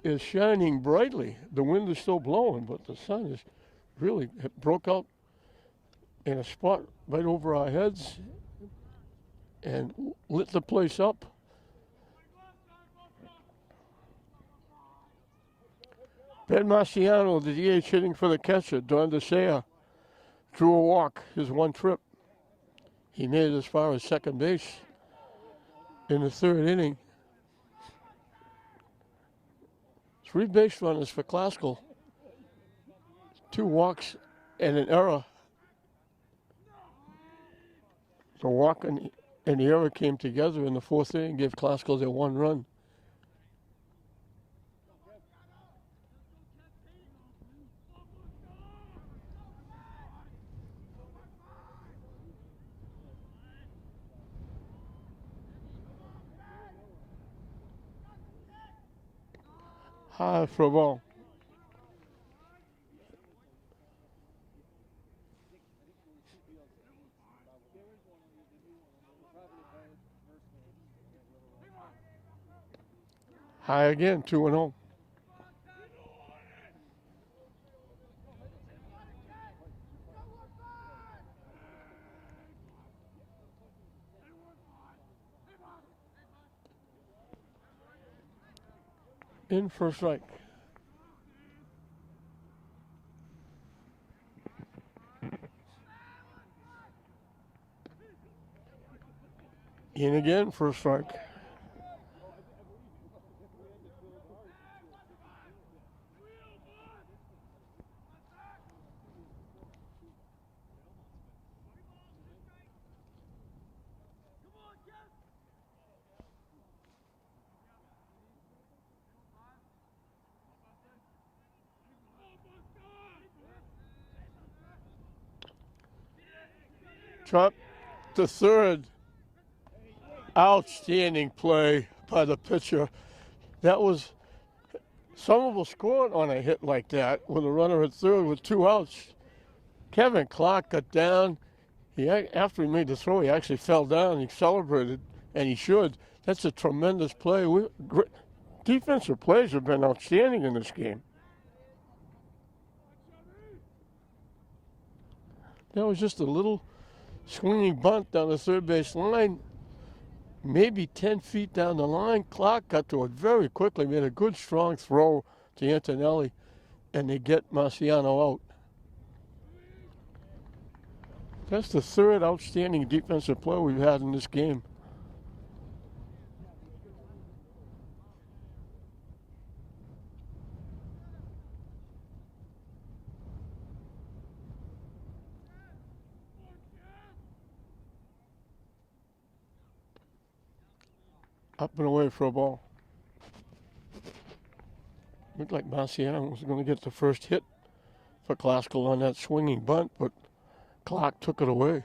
is shining brightly. The wind is still blowing, but the sun is really, it broke out in a spot right over our heads and lit the place up. Ben Marciano, the DH hitting for the catcher. Don DeSea drew a walk, his one trip. He made it as far as second base in the 3rd inning. 3 base runners for Classical. 2 walks and an error. The walk and the error came together in the 4th inning, gave Classical their 1 run. High for a ball. High again, 2-0. In for a strike. In again for a strike. Trump, the third outstanding play by the pitcher. That was Somerville scored on a hit like that with a runner at third with 2 outs. Kevin Clark got down. After he made the throw, he actually fell down. He celebrated, and he should. That's a tremendous play. Defensive plays have been outstanding in this game. That was just a little swinging bunt down the third base line, maybe 10 feet down the line. Clark got to it very quickly, made a good, strong throw to Antonelli, and they get Marciano out. That's the third outstanding defensive play we've had in this game. Up and away for a ball. Looked like Marciano was going to get the first hit for Classical on that swinging bunt, but Clark took it away.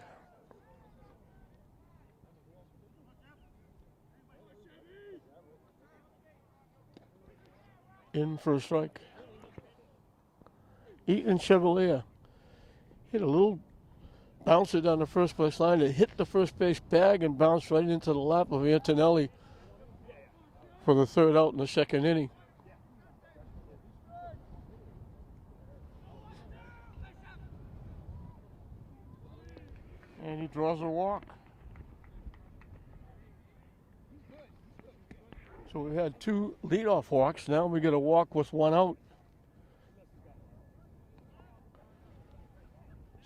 In for a strike. Eaton Chevalier hit a little bouncer down the first base line. It hit the first base bag and bounced right into the lap of Antonelli for the third out in the second inning. And he draws a walk. So we had 2 leadoff walks. Now we get a walk with 1 out.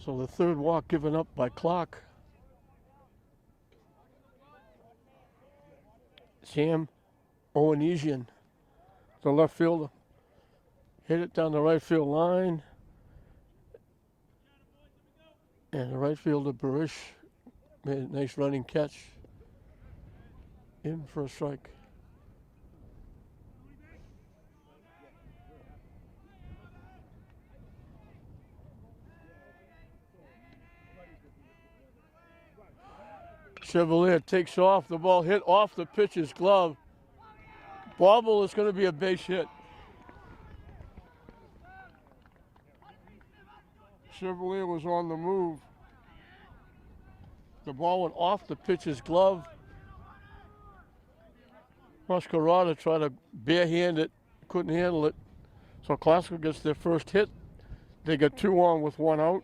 So the third walk given up by Clark. Sam Owenesian, the left fielder, hit it down the right field line. And the right fielder, Barish, made a nice running catch. In for a strike. Chevalier takes off. The ball hit off the pitcher's glove. Bobble is going to be a base hit. Chevalier was on the move. The ball went off the pitcher's glove. Mascarada tried to barehand it, couldn't handle it. So Classical gets their first hit. They got 2 on with 1 out.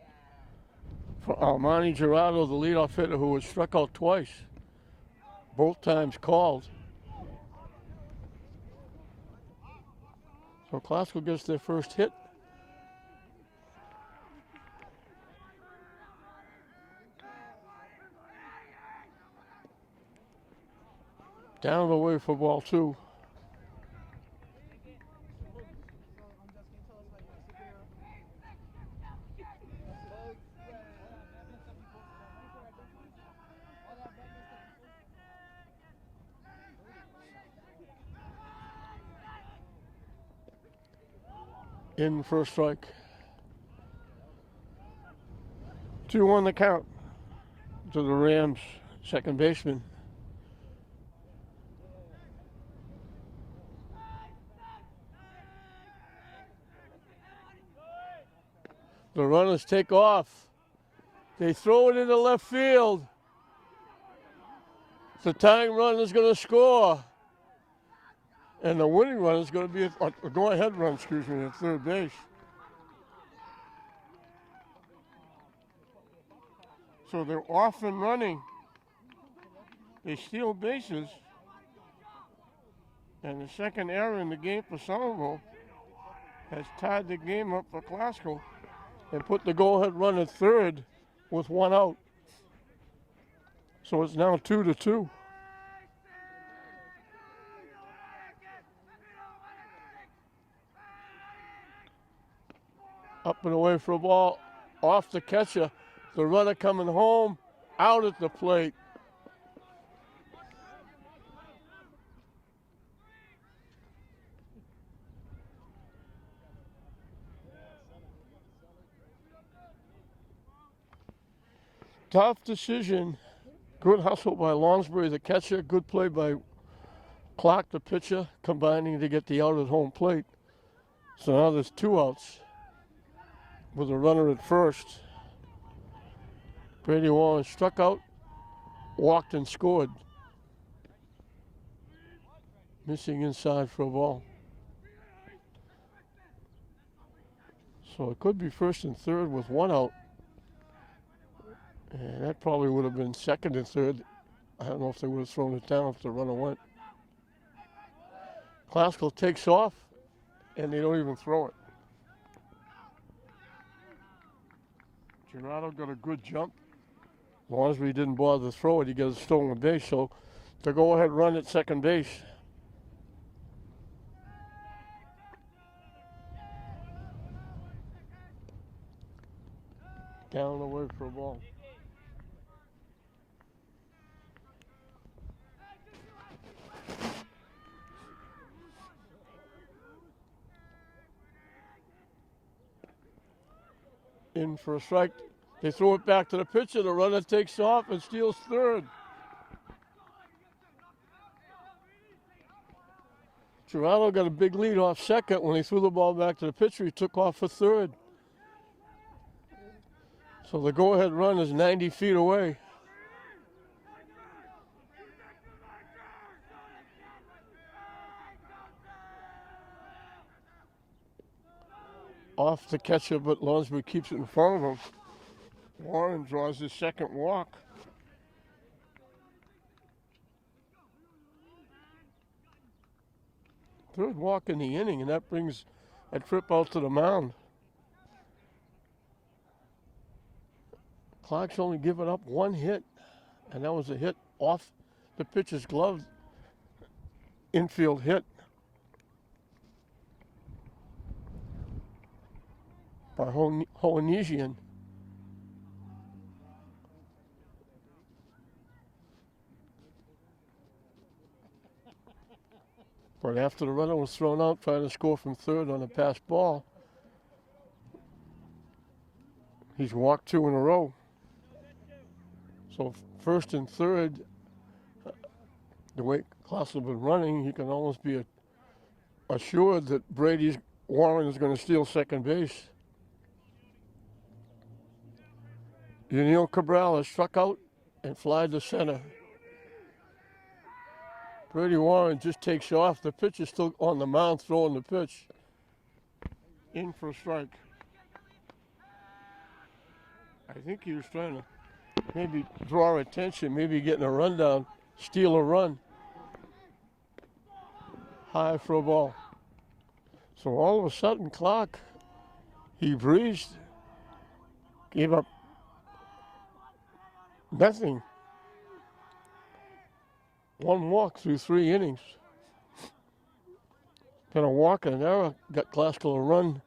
For Armani Gerardo, the leadoff hitter, who was struck out twice, both times called. So Classical gets their first hit. Down the way for ball 2. In for a strike. 2-1 the count to the Rams second baseman. The runners take off. They throw it into left field. The tying run is going to score. And the winning run is going to be a go-ahead run, at third base. So they're off and running. They steal bases. And the second error in the game for Somerville has tied the game up for Glasgow and put the go-ahead run at third with one out. So it's now 2-2. Up and away for a ball, off the catcher. The runner coming home, out at the plate. Tough decision. Good hustle by Lonsbury, the catcher. Good play by Clark, the pitcher, combining to get the out at home plate. So now there's 2 outs with a runner at first. Brady Warren struck out, walked and scored. Missing inside for a ball. So it could be first and third with 1 out. And that probably would have been second and third. I don't know if they would have thrown it down if the runner went. Glasgow takes off, and they don't even throw it. Gerardo got a good jump. Lonsbury didn't bother to throw it. He got a stolen base, so the go-ahead run at second base. Down away for a ball. In for a strike. They throw it back to the pitcher. The runner takes off and steals third. Gerardo got a big lead off second. When he threw the ball back to the pitcher, he took off for third. So the go-ahead run is 90 feet away. Off the catcher, but Lonsbury keeps it in front of him. Warren draws his second walk. Third walk in the inning, and that brings a trip out to the mound. Clark's only given up 1 hit, and that was a hit off the pitcher's glove. Infield hit by Hoanesian. But after the runner was thrown out trying to score from third on a pass ball, he's walked 2 in a row. So first and third, the way Klaus has been running, he can almost be assured that Warren is going to steal second base. Yaniel Cabral is struck out and fly to center. Brady Warren just takes off. The pitch is still on the mound throwing the pitch. In for a strike. I think he was trying to maybe draw attention, maybe getting a rundown, steal a run. High for a ball. So all of a sudden, Clark, he breezed, gave up nothing. 1 walk through 3 innings. Got a walk and an error, got Glasgow a run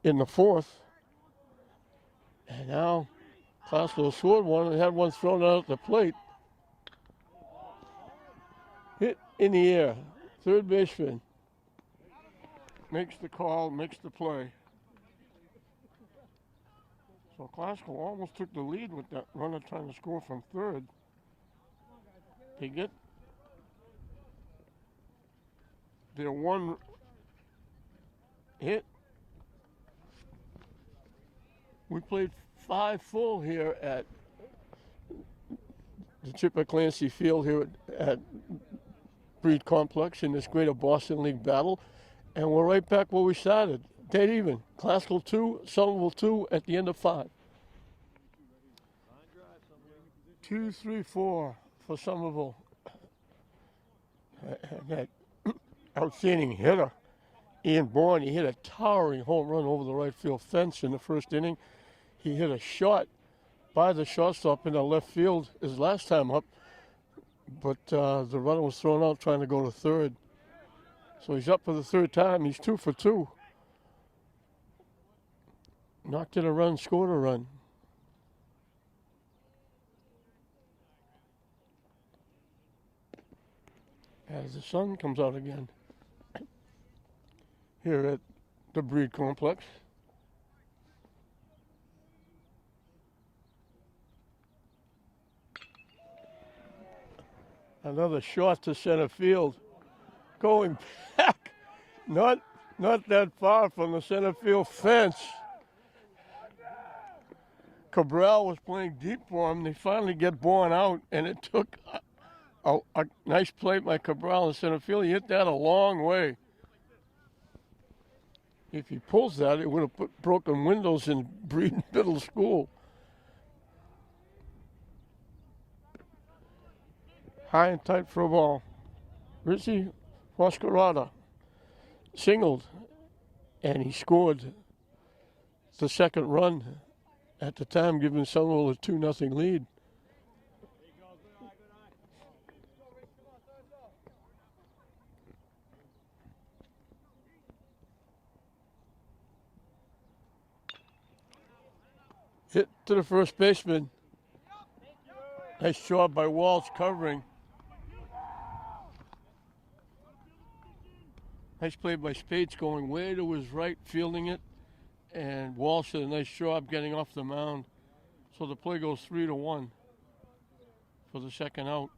in the 4th. And now Glasgow scored 1 and had 1 thrown out at the plate. Hit in the air. Third baseman makes the call, makes the play. So Glasgow almost took the lead with that runner trying to score from third. They get their 1 hit. We played 5 full here at the Chipper Clancy Field here at Breed Complex in this Greater Boston League battle. And we're right back where we started. Dead even. Glasgow 2, Somerville 2 at the end of 5. 2-3-4 for Somerville. And that outstanding hitter, Ian Bourne. He hit a towering home run over the right field fence in the first inning. He hit a shot by the shortstop in the left field his last time up, but the runner was thrown out trying to go to third. So he's up for the third time. He's 2 for 2. Knocked in a run, scored a run. As the sun comes out again here at the Breed Complex. Another shot to center field. Going back, not that far from the center field fence. Cabral was playing deep for him. They finally get Bourne out, and it took a nice play by Cabral in center field. He hit that a long way. If he pulls that, it would have put broken windows in Breeden Middle School. High and tight for a ball. Rizzi Mascarada singled, and he scored the second run at the time, giving Somerville a 2-0 lead. Hit to the first baseman. Nice job by Walsh covering. Nice play by Spades going way to his right, fielding it. And Walsh did a nice job getting off the mound. So the play goes 3-1 for the second out.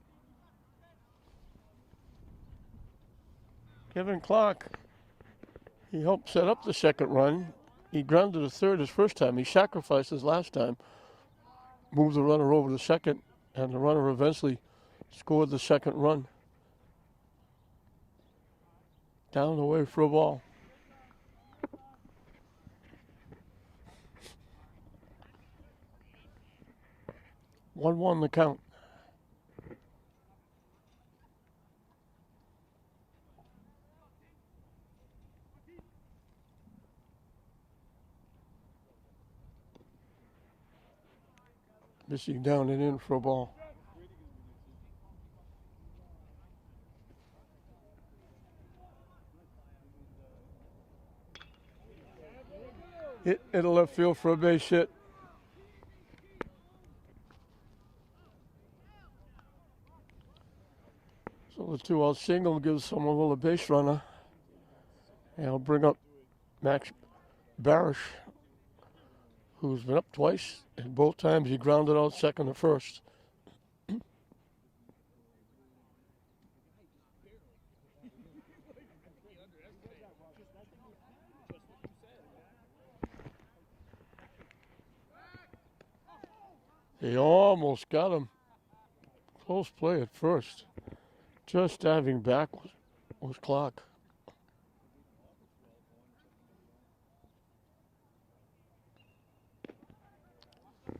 Kevin Clark, he helped set up the second run. He grounded to third his first time. He sacrificed his last time. Moved the runner over to second, and the runner eventually scored the second run. Down the way for a ball. One the count. Missing down and in for a ball. Hit into left field for a base hit. So the 2-out single gives Somerville a base runner. And I'll bring up Max Barish, who's been up twice, and both times he grounded out second or first. He almost got him. Close play at first. Just diving back was Clark.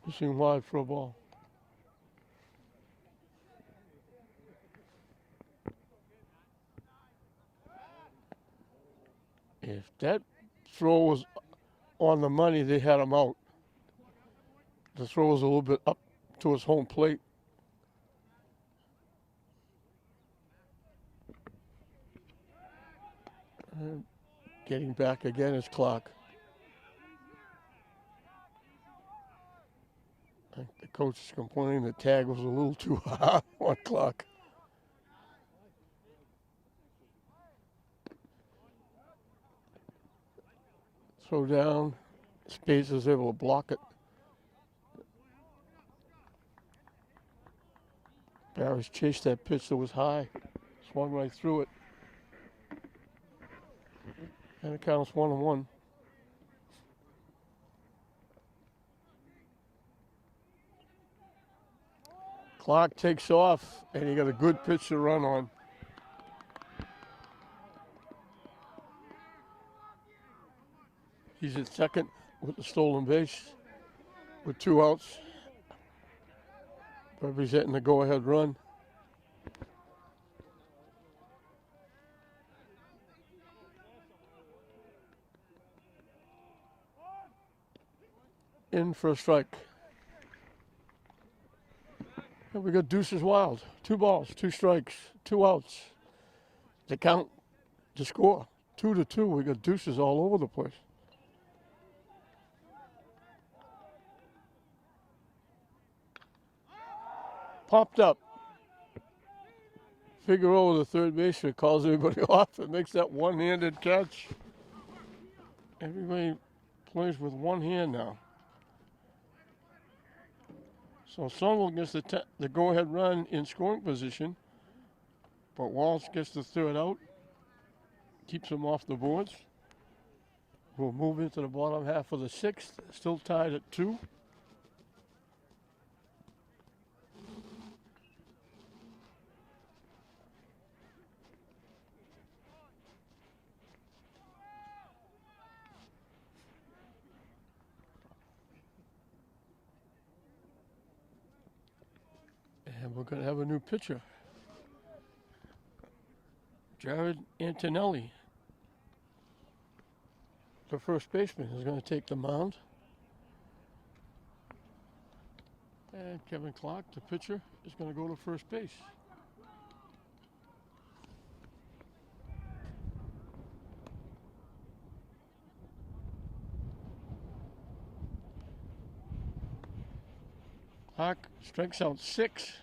Missing wide for a ball. If that throw was on the money, they had him out. The throw was a little bit up to his home plate. And getting back again is Clark. The coach is complaining the tag was a little too hard on Clark. Throw down. Spades is able to block it. Barris chased that pitch that was high. Swung right through it. And it counts 1-1. Clark takes off, and he got a good pitch to run on. He's at second with the stolen base with 2 outs. Representing the go-ahead run. in for a strike. And we got deuces wild. 2 balls, 2 strikes, 2 outs. To count, to score. 2-2. We got deuces all over the place. Popped up. Figueroa, the third baseman, calls everybody off and makes that one-handed catch. Everybody plays with one hand now. So Somerville gets the go-ahead run in scoring position, but Walsh gets the third out, keeps him off the boards. We'll move into the bottom half of the 6th, still tied at 2. And we're going to have a new pitcher. Jared Antonelli, the first baseman, is going to take the mound. And Kevin Clark, the pitcher, is going to go to first base. Clark strikes out 6.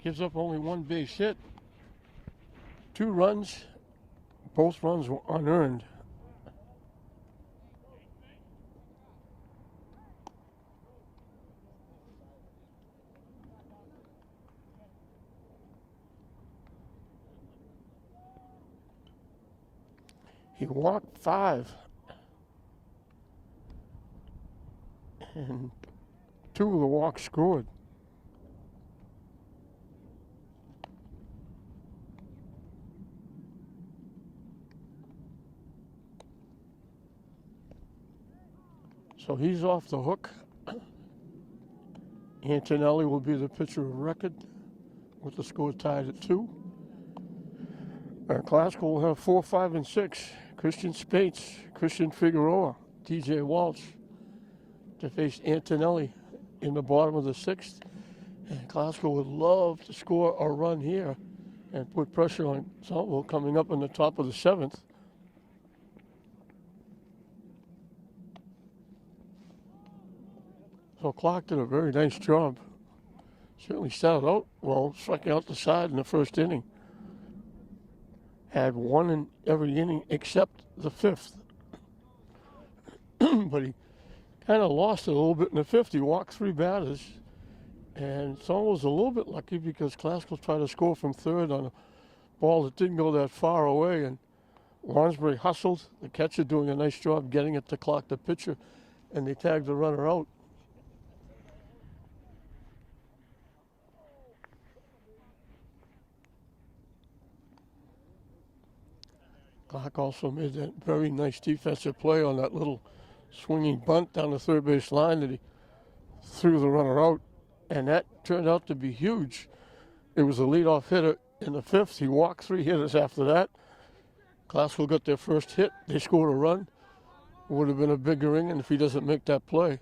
Gives up only 1 base hit. 2 runs. Both runs were unearned. He walked 5. And 2 of the walks scored. So he's off the hook. Antonelli will be the pitcher of record with the score tied at 2. Glasgow will have 4, 5, and 6. Christian Spates, Christian Figueroa, DJ Walsh to face Antonelli in the bottom of the 6th. And Glasgow would love to score a run here and put pressure on Somerville coming up in the top of the 7th. So Clark did a very nice job. Certainly started out well, striking out the side in the first inning. Had 1 in every inning except the 5th. But he kind of lost it a little bit in the 5th. He walked 3 batters. And Somerville was a little bit lucky because Glasgow tried to score from third on a ball that didn't go that far away. And Lonsbury hustled, the catcher doing a nice job getting it to Clark, the pitcher, and they tagged the runner out. Clark also made that very nice defensive play on that little swinging bunt down the third base line that he threw the runner out, and that turned out to be huge. It was a leadoff hitter in the 5th. He walked 3 hitters after that. Glasgow got their first hit. They scored a run. It would have been a bigger inning if he doesn't make that play.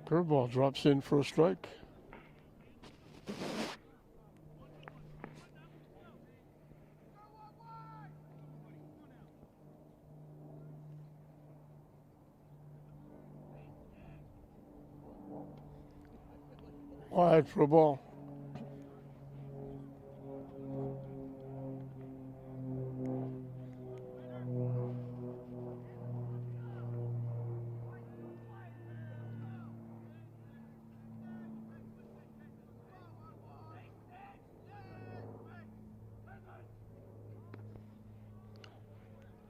Curveball drops in for a strike. Wide for a ball.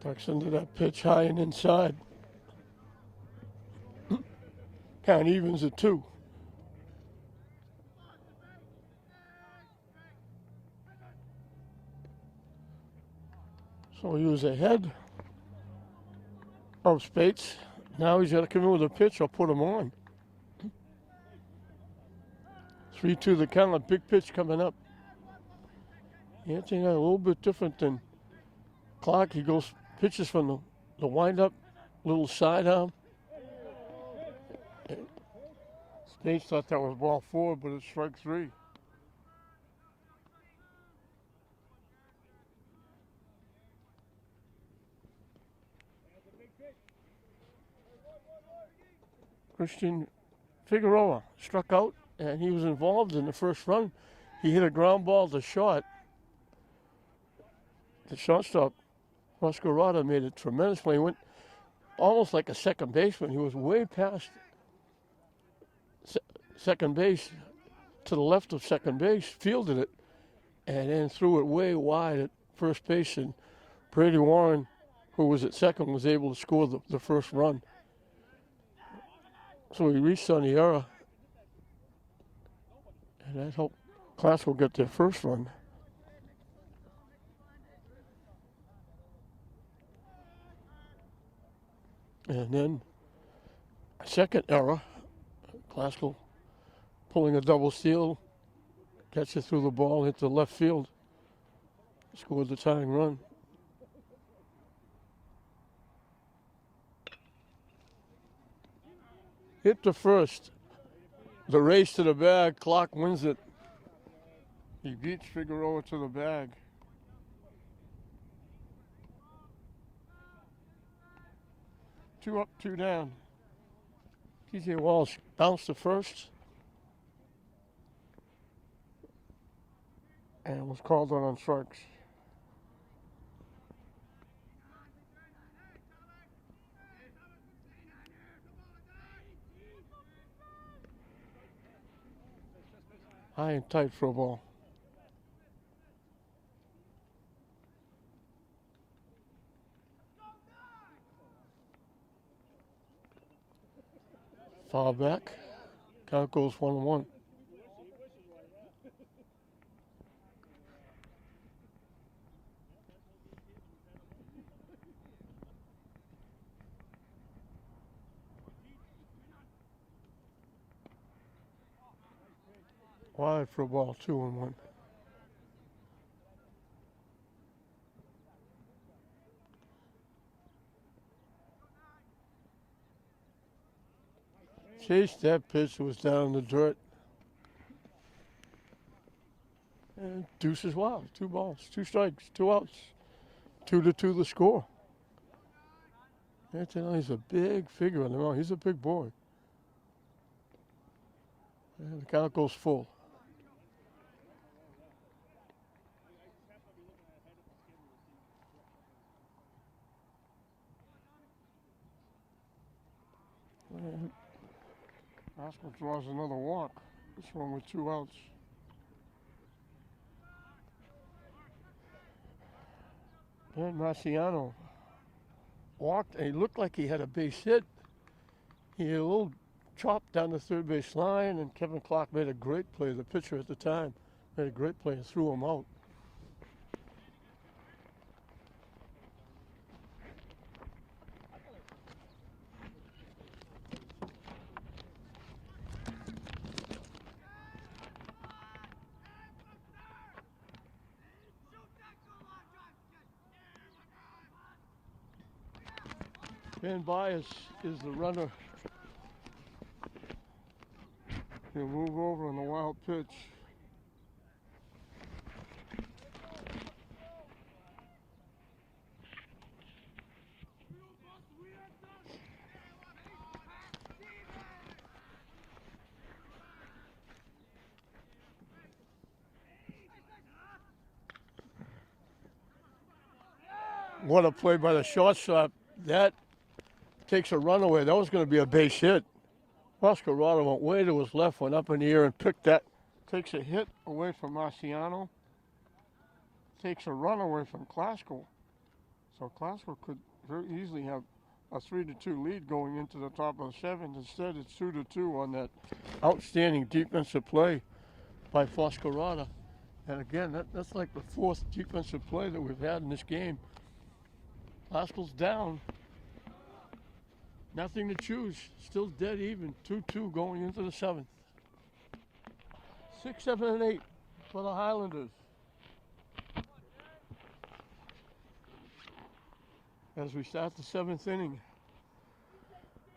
Tucks into that pitch high and inside. Count evens at 2. So he was ahead of Spates. Now he's got to come in with a pitch or put him on. 3-2 the count. Big pitch coming up. Anthony a little bit different than Clark. He goes pitches from the windup, little side arm. Spates thought that was ball 4, but it's strike 3. Christian Figueroa struck out, and he was involved in the first run. He hit a ground ball to short. The shortstop, Mascarada, made a tremendous play. He went almost like a second baseman. He was way past second base, to the left of second base, fielded it, and then threw it way wide at first base. And Brady Warren, who was at second, was able to score the first run. So he reached on the error, and that helped Classical get their first run. And then a second error, Classical pulling a double steal, catch it through the ball, hit the left field, scored the tying run. Hit the first. The race to the bag, Clark wins it. He beats Figueroa to the bag. Two up, two down. TJ Walsh bounced to first and was called on strikes. High and tight for a ball. Foul back. Count goes 1-1. Wide for a ball, 2-1. Chased that pitch, was down in the dirt. And deuce is wild. 2 balls, 2 strikes, 2 outs. 2-2 the score. Anthony's a big figure on the mound. He's a big boy. And the count goes full. Oscar draws another walk. This one with 2 outs. Ben Marciano walked, and he looked like he had a base hit. He had a little chop down the third base line, and Kevin Clark made a great play. The pitcher at the time made a great play and threw him out. Ben Bias is the runner. He'll move over on the wild pitch. What a play by the shortstop. That takes a run away. That was going to be a base hit. Mascarada went way to his left, went up in the air and picked that. Takes a hit away from Marciano. Takes a run away from Classical. So Classical could very easily have a 3-2 lead going into the top of the 7th. Instead, it's 2-2 on that outstanding defensive play by Mascarada. And again, that's like the 4th defensive play that we've had in this game. Glasgow's down. Nothing to choose. Still dead even. 2-2 going into the 7th. 6, 7, and 8 for the Highlanders. As we start the 7th inning,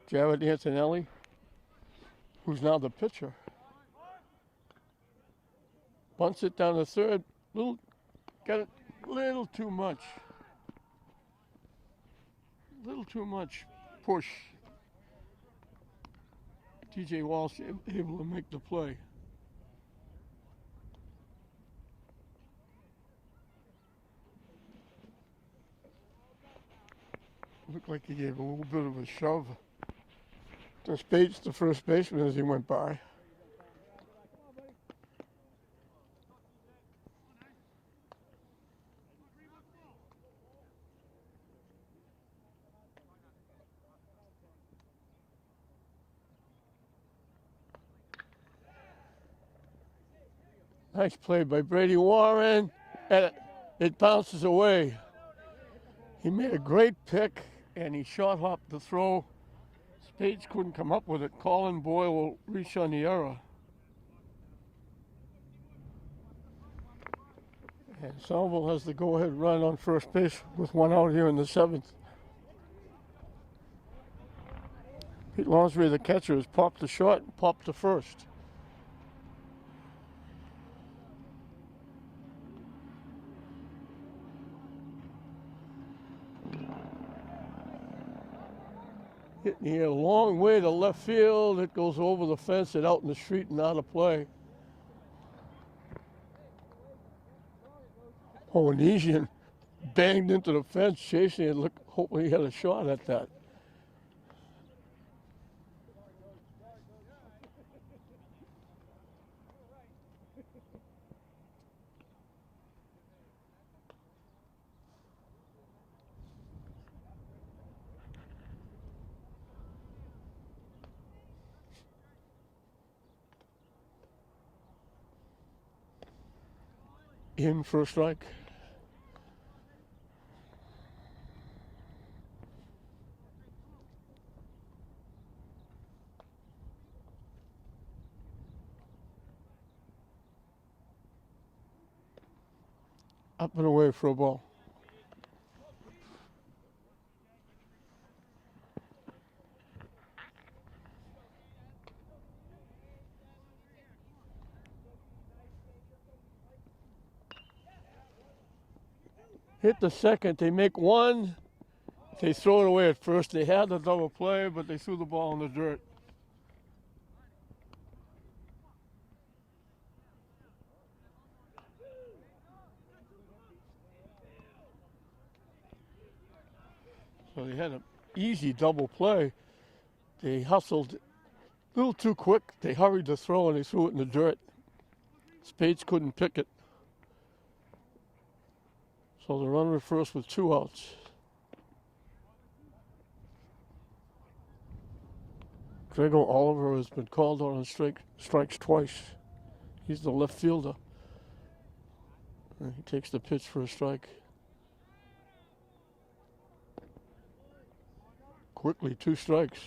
Jared Antonelli, who's now the pitcher, bunts it down the third. Got it a little too much. Little too much push. TJ Walsh able to make the play. Looked like he gave a little bit of a shove to Spades, the first baseman, as he went by. Nice play by Brady Warren, and it bounces away. He made a great pick, and he short hopped the throw. Spades couldn't come up with it. Colin Boyle will reach on the error. And Somerville has the go-ahead run on first base with 1 out here in the 7th. Pete Lonsbury, the catcher, has popped to short and popped to first. Hitting here a long way to left field. It goes over the fence and out in the street and out of play. Polynesian banged into the fence, chasing it. Hopefully he had a shot at that. In for a strike. Up and away for a ball. Hit the second. They make one. They throw it away at first. They had the double play, but they threw the ball in the dirt. So they had an easy double play. They hustled a little too quick. They hurried to throw, and they threw it in the dirt. Spades couldn't pick it. So the runner at first with 2 outs. Gregor Oliver has been called on strikes twice. He's the left fielder. And he takes the pitch for a strike. Quickly, 2 strikes.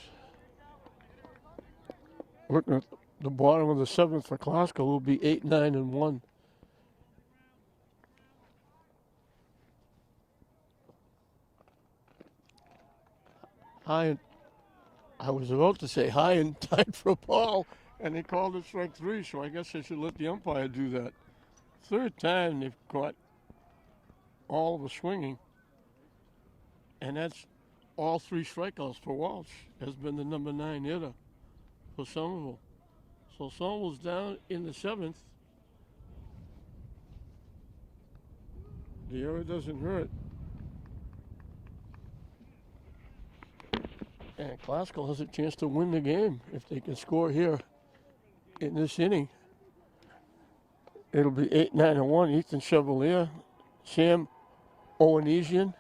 Looking at the bottom of the 7th for Glasgow, will be 8, 9, and 1. I was about to say high and tight for a ball, and they called it strike 3, so I guess I should let the umpire do that. 3rd time they've caught all the swinging, and that's all 3 strikeouts for Walsh. Has been the number 9 hitter for Somerville. So Somerville's down in the 7th. The error doesn't hurt. And Glasgow has a chance to win the game if they can score here in this inning. It'll be 8, 9, and 1. Ethan Chevalier, Sam Owenesian,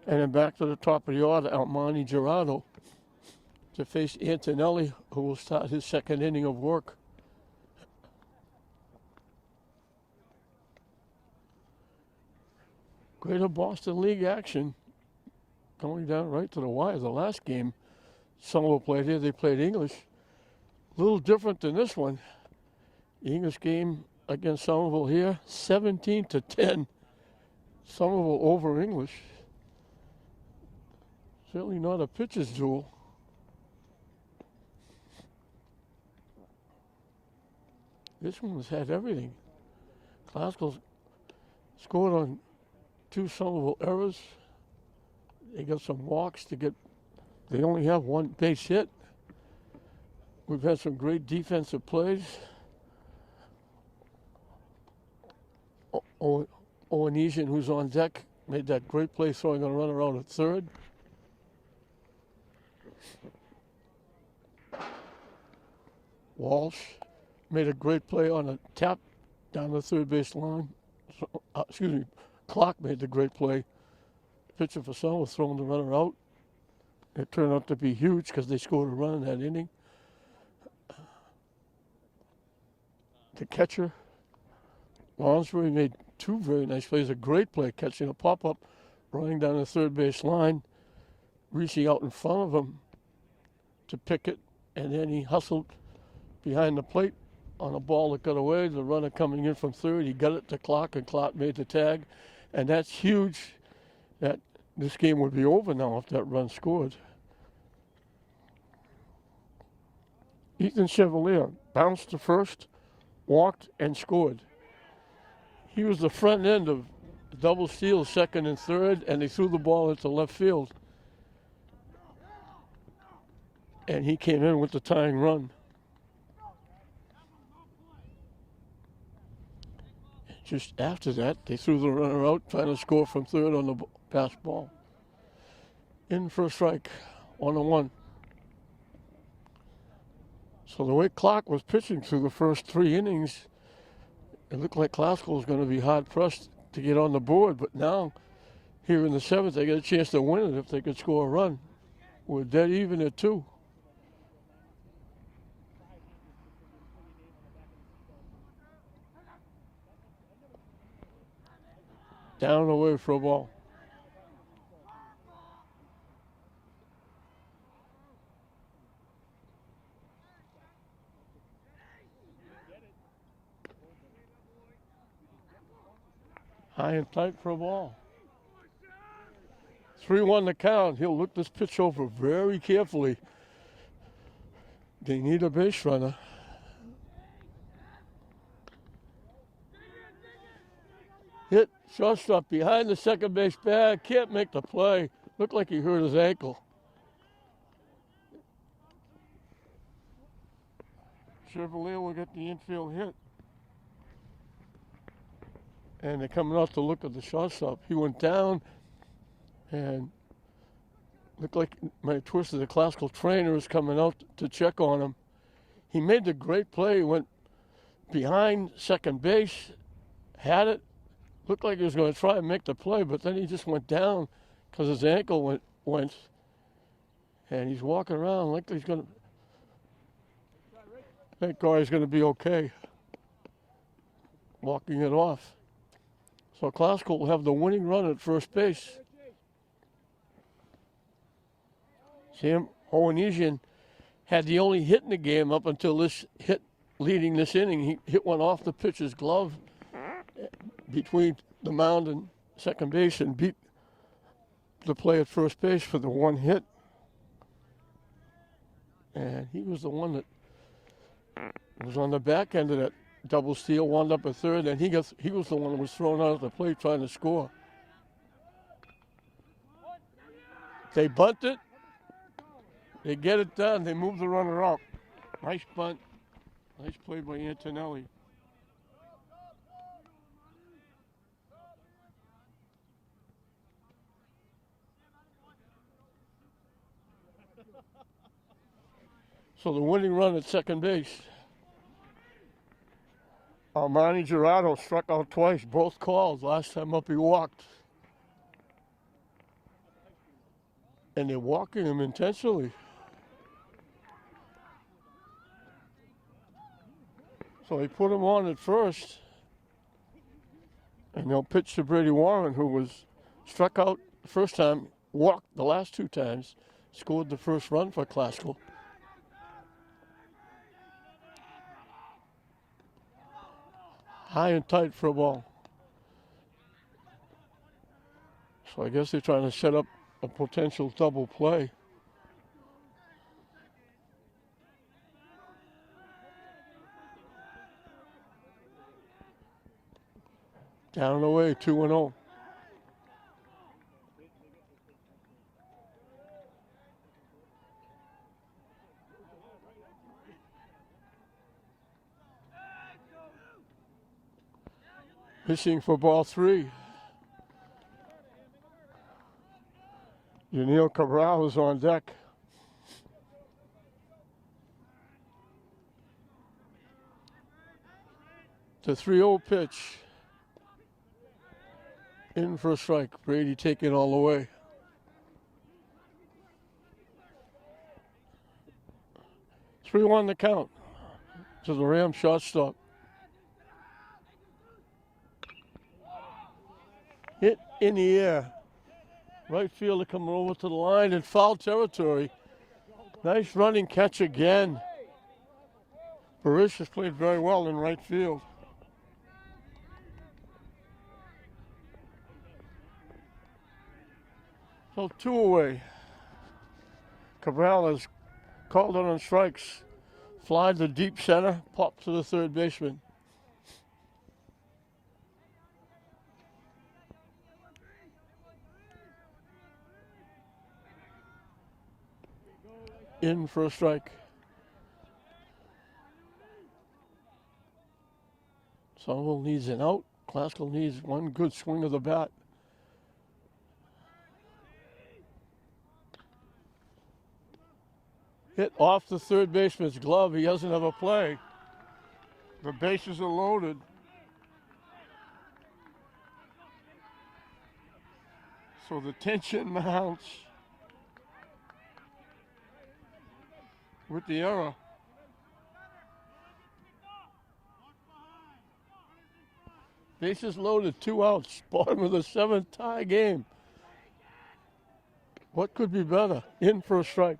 and then back to the top of the order, Almani Gerardo, to face Antonelli, who will start his 2nd inning of work. Greater Boston League action. going down right to the wire. The last game Somerville played here, they played English. A little different than this one. The English game against Somerville here, 17-10. Somerville over English. Certainly not a pitcher's duel. This one has had everything. Glasgow scored on 2 Somerville errors. They got some walks to get. They only have 1 base hit. We've had some great defensive plays. Owenesian, who's on deck, made that great play throwing a runner out at third. Walsh made a great play on a tap down the third base line. Clark made the great play. Pitcher for Somerville throwing the runner out. It turned out to be huge because they scored a run in that inning. The catcher, Lonsbury, made 2 very nice plays. A great play catching a pop-up, running down the third base line, reaching out in front of him to pick it, and then he hustled behind the plate on a ball that got away. The runner coming in from third, he got it to Clark, and Clark made the tag. And that's huge that this game would be over now if that run scored. Ethan Chevalier bounced to first, walked, and scored. He was the front end of double steals, second and third, and they threw the ball into left field. And he came in with the tying run. Just after that, they threw the runner out, trying to score from third on the pass ball. In for a strike, 1-1. So the way Clark was pitching through the first 3 innings, it looked like Glasgow was going to be hard-pressed to get on the board. But now, here in the 7th, they get a chance to win it if they could score a run. We're dead even at 2. Down and away for a ball. High and tight for a ball. 3-1 the count. He'll look this pitch over very carefully. They need a base runner. Hit, shortstop behind the second base bag. Can't make the play. Looked like he hurt his ankle. Chevalier will get the infield hit. And they're coming out to look at the shortstop. He went down and looked like my twisted. The classical trainer is coming out to check on him. He made the great play. He went behind second base, had it. Looked like he was going to try and make the play, but then he just went down because his ankle went. And he's walking around like he's going to. Thank God he's going to be okay. Walking it off. So Glasgow will have the winning run at first base. Sam Owenesian had the only hit in the game up until this hit leading this inning. He hit one off the pitcher's glove between the mound and second base and beat the play at first base for the 1 hit. And he was the one that was on the back end of that double steal, wound up at third, and he was the one that was thrown out at the plate trying to score. They bunt it. They get it done. They move the runner up. Nice bunt. Nice play by Antonelli. So the winning run at second base. Armani Gerardo struck out twice, both calls. Last time up he walked. And they're walking him intentionally. So they put him on at first. And they'll pitch to Brady Warren, who was struck out the first time, walked the last 2 times, scored the first run for Classical. High and tight for a ball. So I guess they're trying to set up a potential double play. Down and away, 2-0. Pitching for ball 3. Yaniel Cabral is on deck. The 3-0 pitch. In for a strike. Brady taking all the way. Three on the count to the Rams shortstop. Hit in the air. Right fielder coming over to the line in foul territory. Nice running catch again. Barish has played very well in right field. So 2 away. Cabral has called on strikes. Fly to deep center, pop to the third baseman. In for a strike. Somerville needs an out. Classical needs one good swing of the bat. Hit off the third baseman's glove. He doesn't have a play. The bases are loaded. So the tension mounts with the error. Bases loaded, 2 outs. Bottom of the 7th, tie game. What could be better? In for a strike.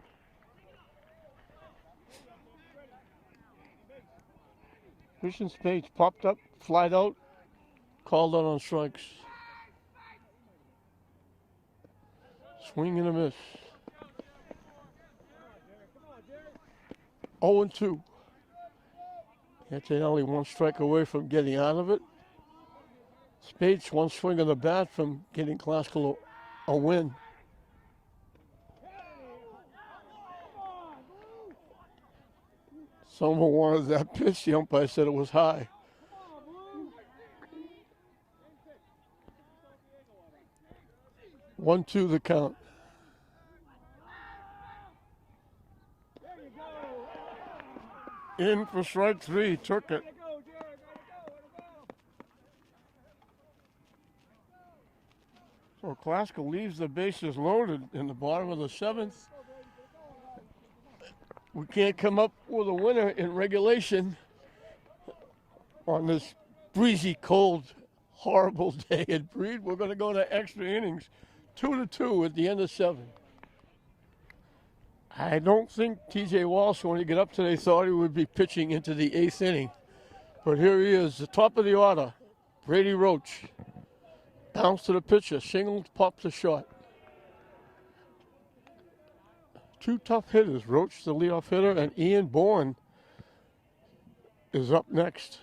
Christian Spades popped up, flied out, called out on strikes. Swing and a miss. 0-2. Antonelli 1 strike away from getting out of it. Spades 1 swing of the bat from getting Classical a win. Someone wanted that pitch. The umpire said it was high. One, two, the count. In for strike 3, took it. So Classical leaves the bases loaded in the bottom of the 7th. We can't come up with a winner in regulation on this breezy, cold, horrible day at Breed. We're going to go to extra innings, 2-2 at the end of 7. I don't think T.J. Walsh, when he got up today, thought he would be pitching into the 8th inning. But here he is, the top of the order, Brady Roach. Bounce to the pitcher, single, pops a shot. 2 tough hitters, Roach, the leadoff hitter, and Ian Bourne is up next.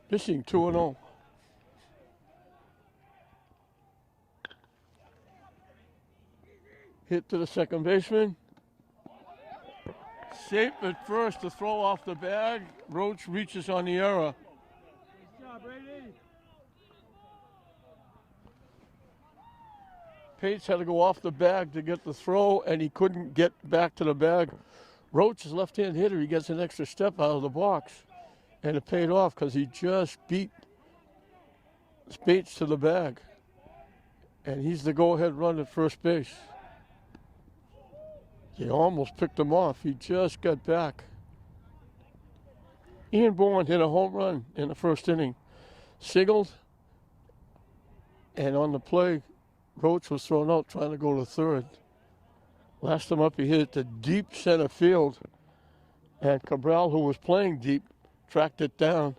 Pitching 2-0. Hit to the second baseman. Safe at first to throw off the bag. Roach reaches on the error. Nice job, Brady. Pates had to go off the bag to get the throw, and he couldn't get back to the bag. Roach is a left-hand hitter. He gets an extra step out of the box, and it paid off because he just beat Pates to the bag. And he's the go-ahead run at first base. He almost picked him off. He just got back. Ian Bourne hit a home run in the first inning. Singled, and on the play, Roach was thrown out trying to go to third. Last time up, he hit it to deep center field, and Cabral, who was playing deep, tracked it down.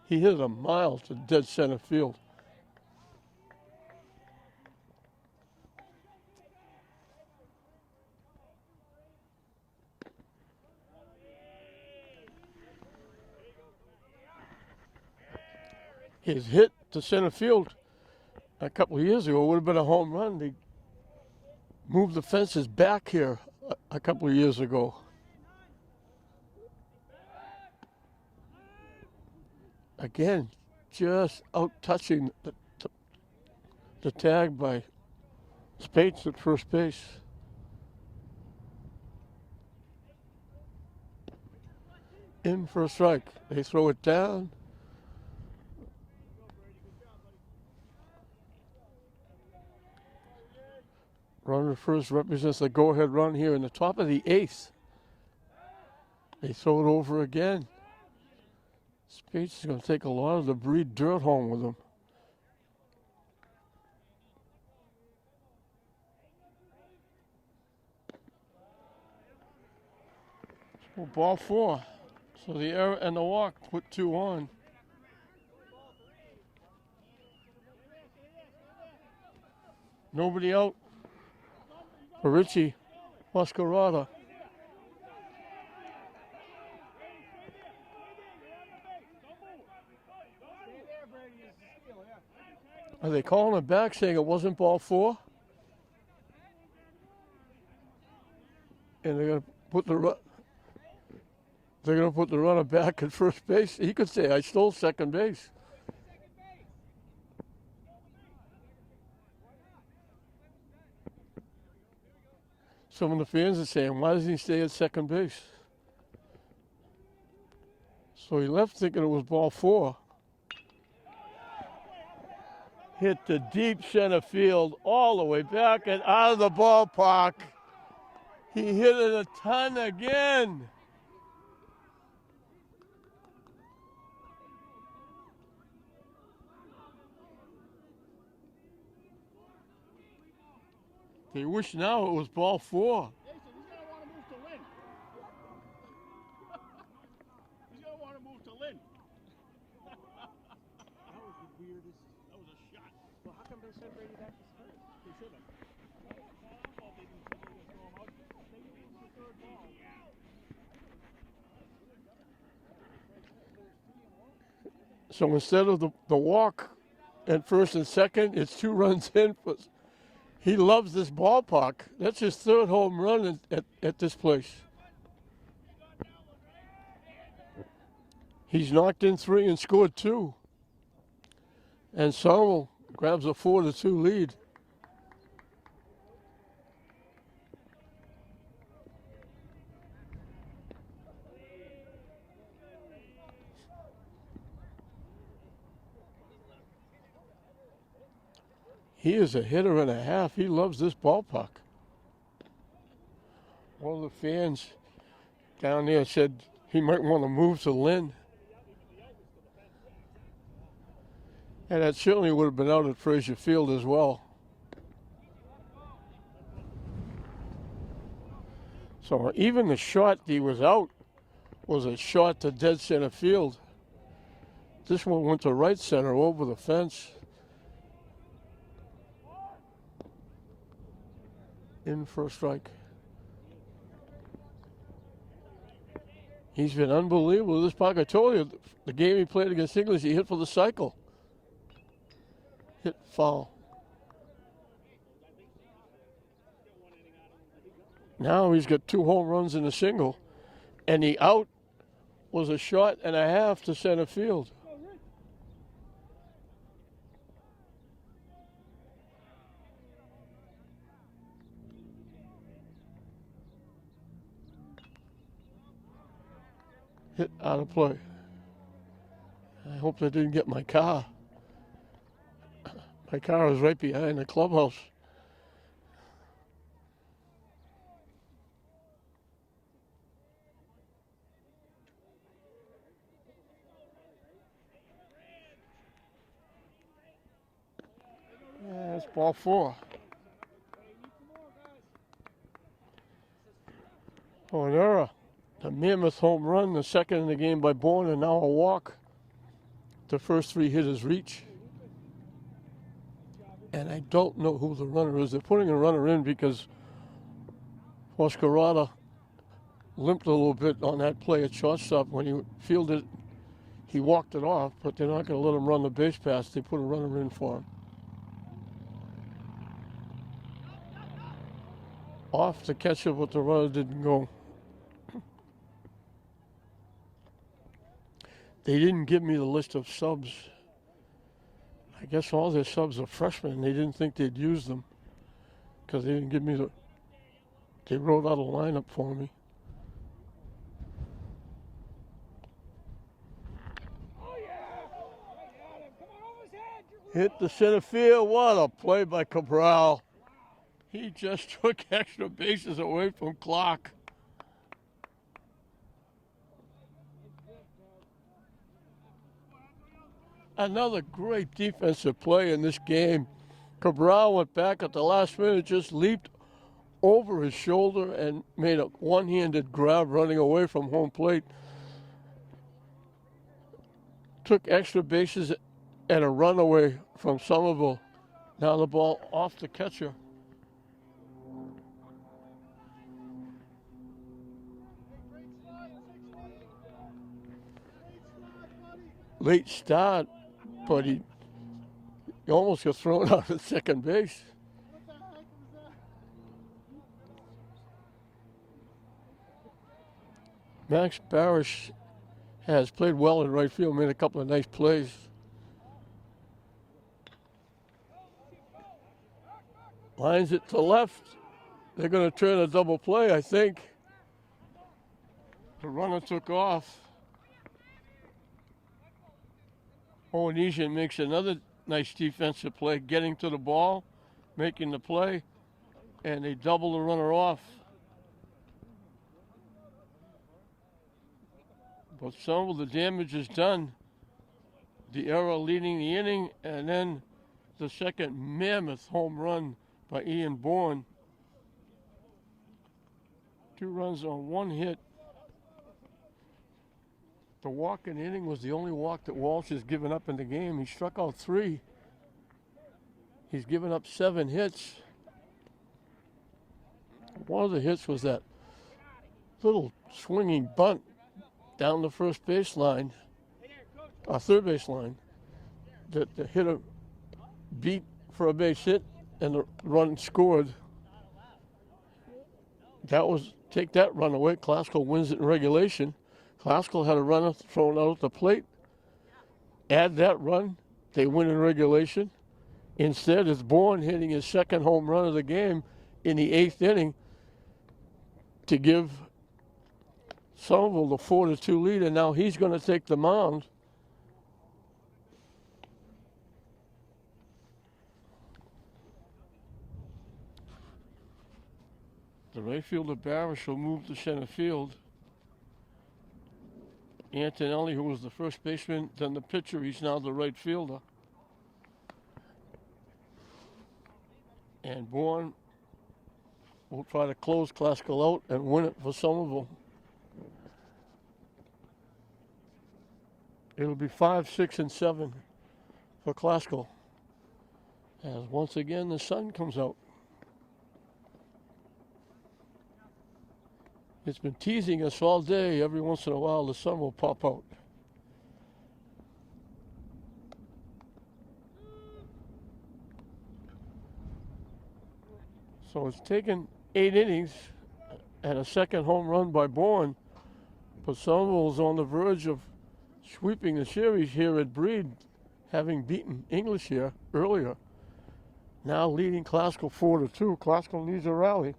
He hit it a mile to dead center field. His hit to center field a couple of years ago would have been a home run. They moved the fences back here a couple of years ago. Again, just out touching the tag by Spates at first base. In for a strike. They throw it down. Runner first represents the go-ahead run here in the top of the eighth. They throw it over again. Spates is going to take a lot of the breed dirt home with him. So ball 4. So the error and the walk put 2 on. Nobody out for Richie Mascarada. Are they calling it back, saying it wasn't ball 4? And they're going to put the runner back at first base. He could say, "I stole second base." Some of the fans are saying, "Why doesn't he stay at second base?" So he left thinking it was ball 4. Hit the deep center field all the way back and out of the ballpark. He hit it a ton again. They wish now it was ball 4. He's gonna want to move to Lynn. He's gonna want to move to Lynn. That was the weirdest. That was a shot. Well, how come they sent Brady back to first? They should have. I thought they didn't throw him out. They used the third ball. So instead of the walk at first and second, it's 2 runs in. He loves this ballpark. That's his 3rd home run at this place. He's knocked in 3 and scored 2. And Somerville grabs a 4-2 lead. He is a hitter and a half. He loves this ballpark. One of the fans down there said he might want to move to Lynn. And that certainly would have been out at Frazier Field as well. So even the shot he was out was a shot to dead center field. This one went to right center over the fence. In for a strike. He's been unbelievable. This puck, I told you, the game he played against English, he hit for the cycle. Hit foul. Now he's got 2 home runs in a single, and the out was a shot and a half to center field. Hit out of play. I hope they didn't get my car. My car is right behind the clubhouse. That's ball 4. Oh, an error. The mammoth home run, the second in the game by Bourne, and now a walk. The first 3 hitters reach. And I don't know who the runner is. They're putting a runner in because Oscarada limped a little bit on that play at shortstop. When he fielded, he walked it off, but they're not going to let him run the base pass. They put a runner in for him. Off the catcher, but the runner didn't go. They didn't give me the list of subs. I guess all their subs are freshmen. They didn't think they'd use them because they didn't give me the. They wrote out a lineup for me. Hit the center field. What a play by Cabral. He just took extra bases away from Clark. Another great defensive play in this game. Cabral went back at the last minute, just leaped over his shoulder and made a one-handed grab running away from home plate. Took extra bases and a runaway from Somerville. Now the ball off the catcher. Late start, but he almost got thrown out at second base. Max Barish has played well in right field, made a couple of nice plays. Lines it to left. They're going to turn a double play, I think. The runner took off. Owenesian makes another nice defensive play, getting to the ball, making the play, and they double the runner off. But some of the damage is done. The error leading the inning, and then the second mammoth home run by Ian Bourne. 2 runs on 1 hit. The walk in the inning was the only walk that Walsh has given up in the game. He struck out 3. He's given up 7 hits. One of the hits was that little swinging bunt down the first baseline, third baseline, that the hitter beat for a base hit and the run scored. That was, take that run away. Classical wins it in regulation. Classical had a runner thrown out at the plate. Add that run, they win in regulation. Instead, it's Bourne hitting his second home run of the game in the 8th inning to give Somerville the 4-2 lead, and now he's going to take the mound. The right fielder Barish will move to center field. Antonelli, who was the first baseman, then the pitcher, he's now the right fielder. And Bourne will try to close Classical out and win it for Somerville. It'll be 5, 6, and 7 for Classical, as once again the sun comes out. It's been teasing us all day. Every once in a while, the sun will pop out. So it's taken 8 innings and a second home run by Bourne, but Somerville's on the verge of sweeping the series here at Breed, having beaten English here earlier. Now leading Classical 4-2. Classical needs a rally.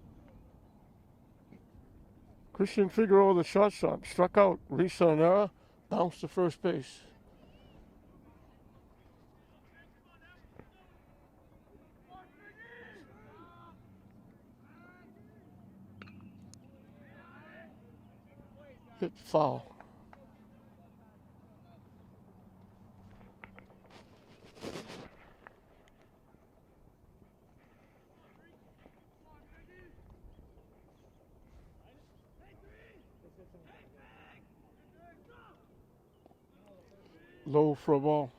Christian Figueroa, the shortstop, struck out. Reese on an error, bounced to first base. Hit foul. low for a ball.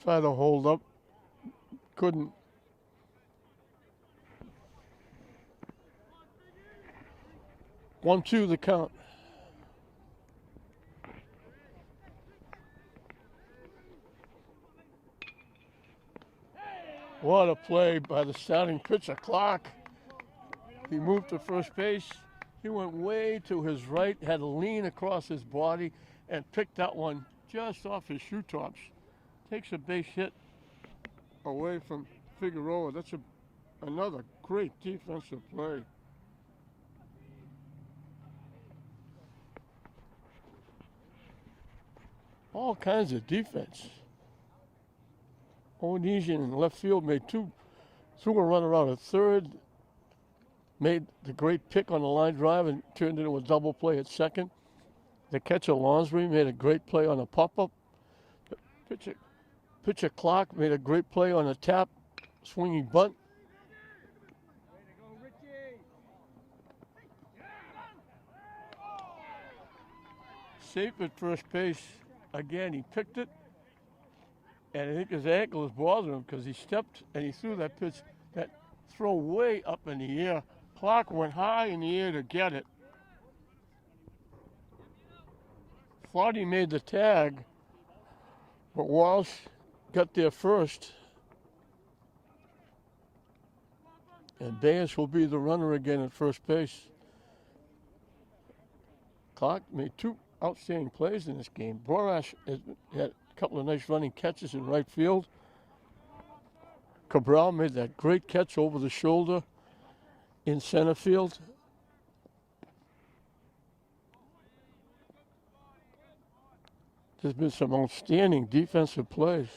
Try to hold up. Couldn't. One, two, the count. What a play by the starting pitcher, Clark. He moved to first base. He went way to his right, had a lean across his body, and picked that one just off his shoe tops. Takes a base hit away from Figueroa. That's another great defensive play. All kinds of defense. Onesian in left field made threw a runner out at third, made the great pick on the line drive and turned into a double play at second. The catcher Lonsbury made a great play on a pop-up. Pitcher Clark made a great play on a tap, swinging bunt. Safe at first base. Again, he picked it, and I think his ankle is bothering him because he stepped and he threw that pitch, that throw way up in the air. Clark went high in the air to get it. Thought he made the tag, but Walsh got there first. And Bayes will be the runner again at first base. Clark made two outstanding plays in this game. Borash had a couple of nice running catches in right field. Cabral made that great catch over the shoulder in center field. There's been some outstanding defensive plays.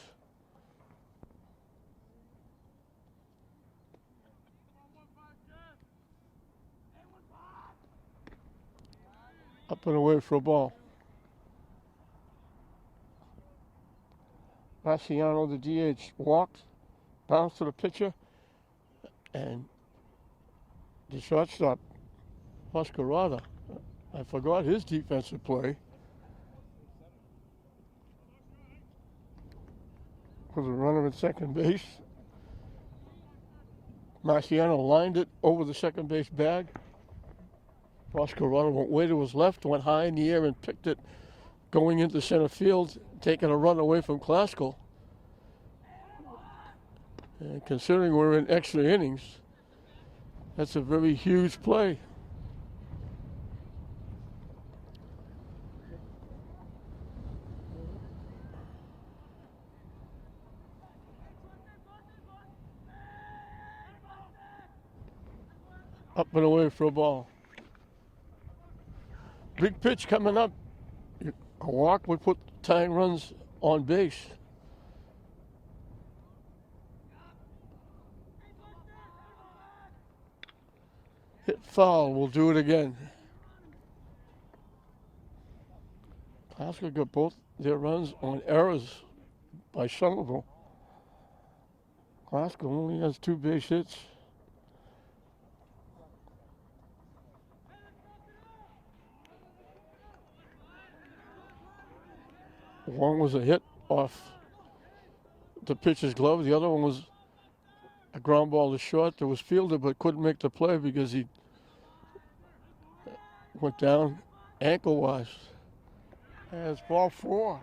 Up and away for a ball. Marciano, the DH, walked, bounced to the pitcher, and the shortstop, Mascarada. I forgot his defensive play. Was a runner at second base. Marciano lined it over the second base bag. Mascarada went way to his left, went high in the air and picked it going into center field, taking a run away from Classical. And considering we're in extra innings, that's a very huge play. Up and away for a ball. Big pitch coming up. A walk would put tying runs on base. Hit foul, we'll do it again. Classical got both their runs on errors by Somerville. Classical only has 2 base hits. One was a hit off the pitcher's glove. The other one was a ground ball to short that was fielded but couldn't make the play because he went down ankle-wise. And it's ball 4.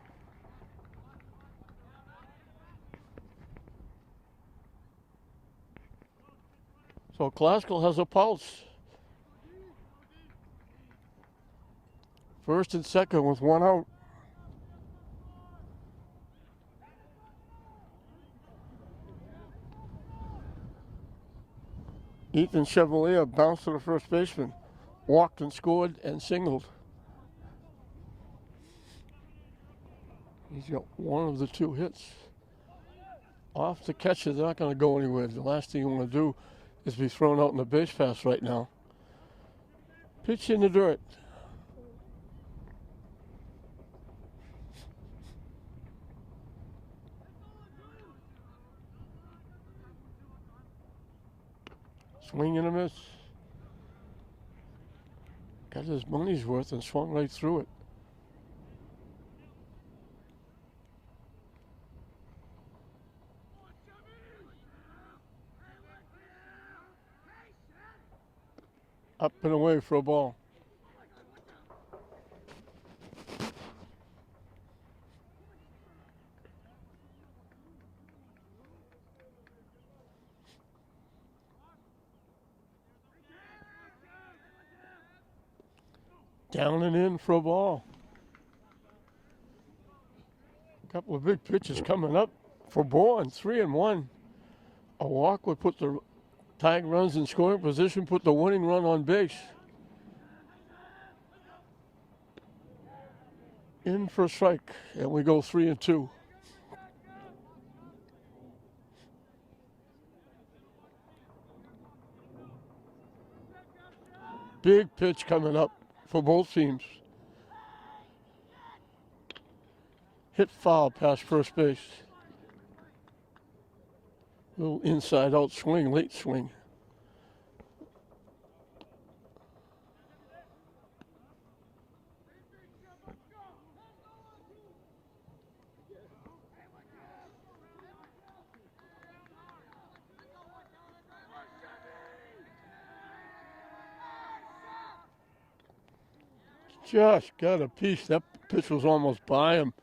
So Classical has a pulse. First and second with 1 out. Ethan Chevalier bounced to the first baseman, walked and scored and singled. He's got 1 of the 2 hits. Off the catcher, they're not going to go anywhere. The last thing you want to do is be thrown out in the base pass right now. Pitch in the dirt. Swing and a miss. Got his money's worth and swung right through it. Up and away for a ball. Down and in for a ball. A couple of big pitches coming up for Bourne. 3-1. A walk would put the tying runs in scoring position, put the winning run on base. In for a strike, and we go 3-2. Big pitch coming up for both teams. Hit foul past first base. Little inside out swing, late swing. Just got a piece. That pitch was almost by him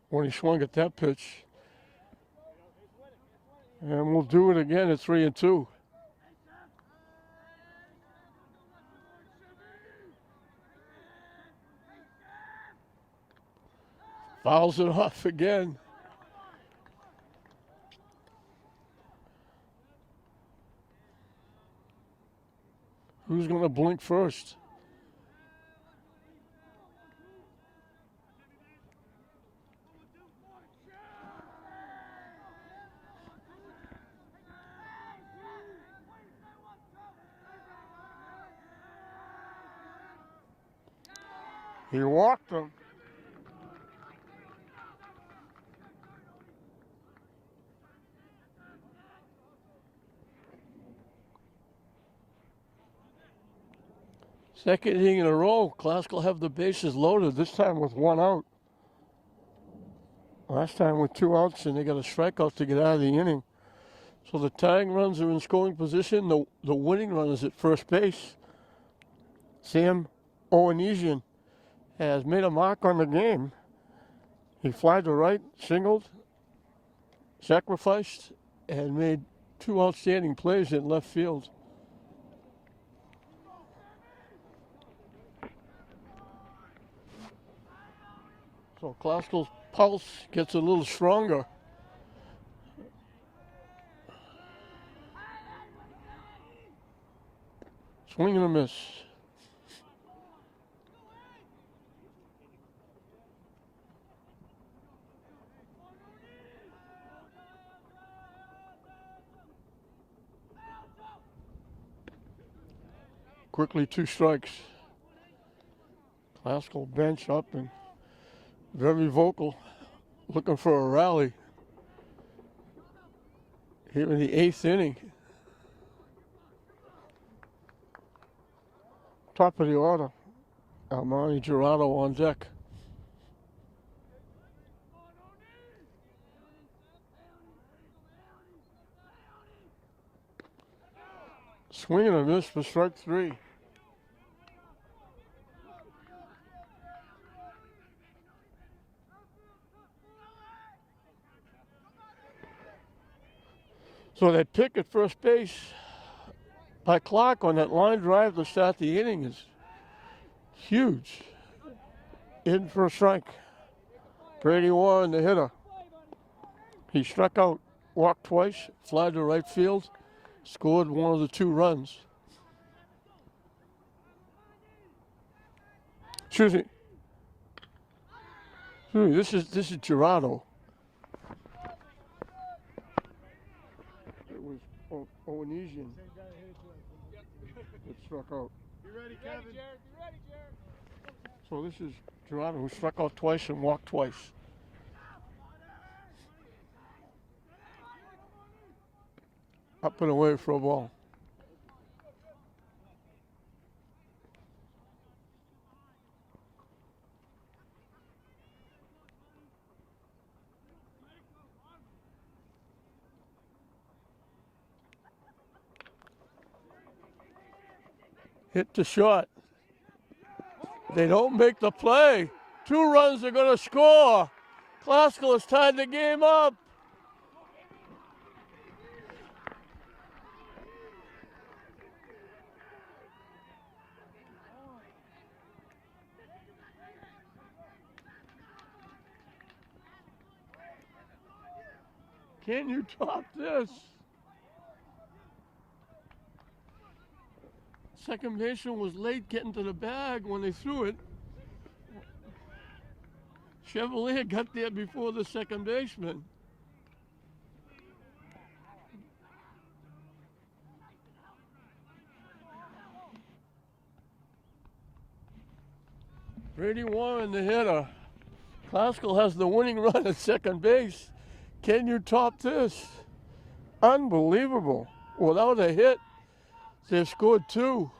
when he swung at that pitch. And we'll do it again at 3-2. Fouls it off again. Who's going to blink first? He walked him. Second inning in a row, Clask will have the bases loaded, this time with one out. Last time with 2 outs, and they got a strikeout to get out of the inning. So the tying runs are in scoring position. The winning run is at first base. Sam Owenesian has made a mark on the game. He flied to right, singled, sacrificed, and made 2 outstanding plays in left field. So Klaskel's pulse gets a little stronger. Swing and a miss. Quickly 2 strikes. Klaskel bench up and very vocal, looking for a rally here in the 8th inning. Top of the order, Armani Gerardo on deck. Swing and a miss for strike 3. So that pick at first base by Clark on that line drive to start the inning is huge. In for a strike. Brady Warren, the hitter. He struck out, walked twice, fly to right field, scored one of the 2 runs. Excuse me. This is Gerardo. It was Owenesian. struck out. You ready, Kevin? You ready, Jared? So this is Gerardo, who struck out twice and walked twice. Up and away for a ball. Hit the shot. They don't make the play. 2 runs are going to score. Classical has tied the game up. Can you top this? Second baseman was late getting to the bag when they threw it. Chevalier got there before the second baseman. Brady Warren, the hitter. Classical has the winning run at second base. Can you top this? Unbelievable. Without a hit, they've scored 2.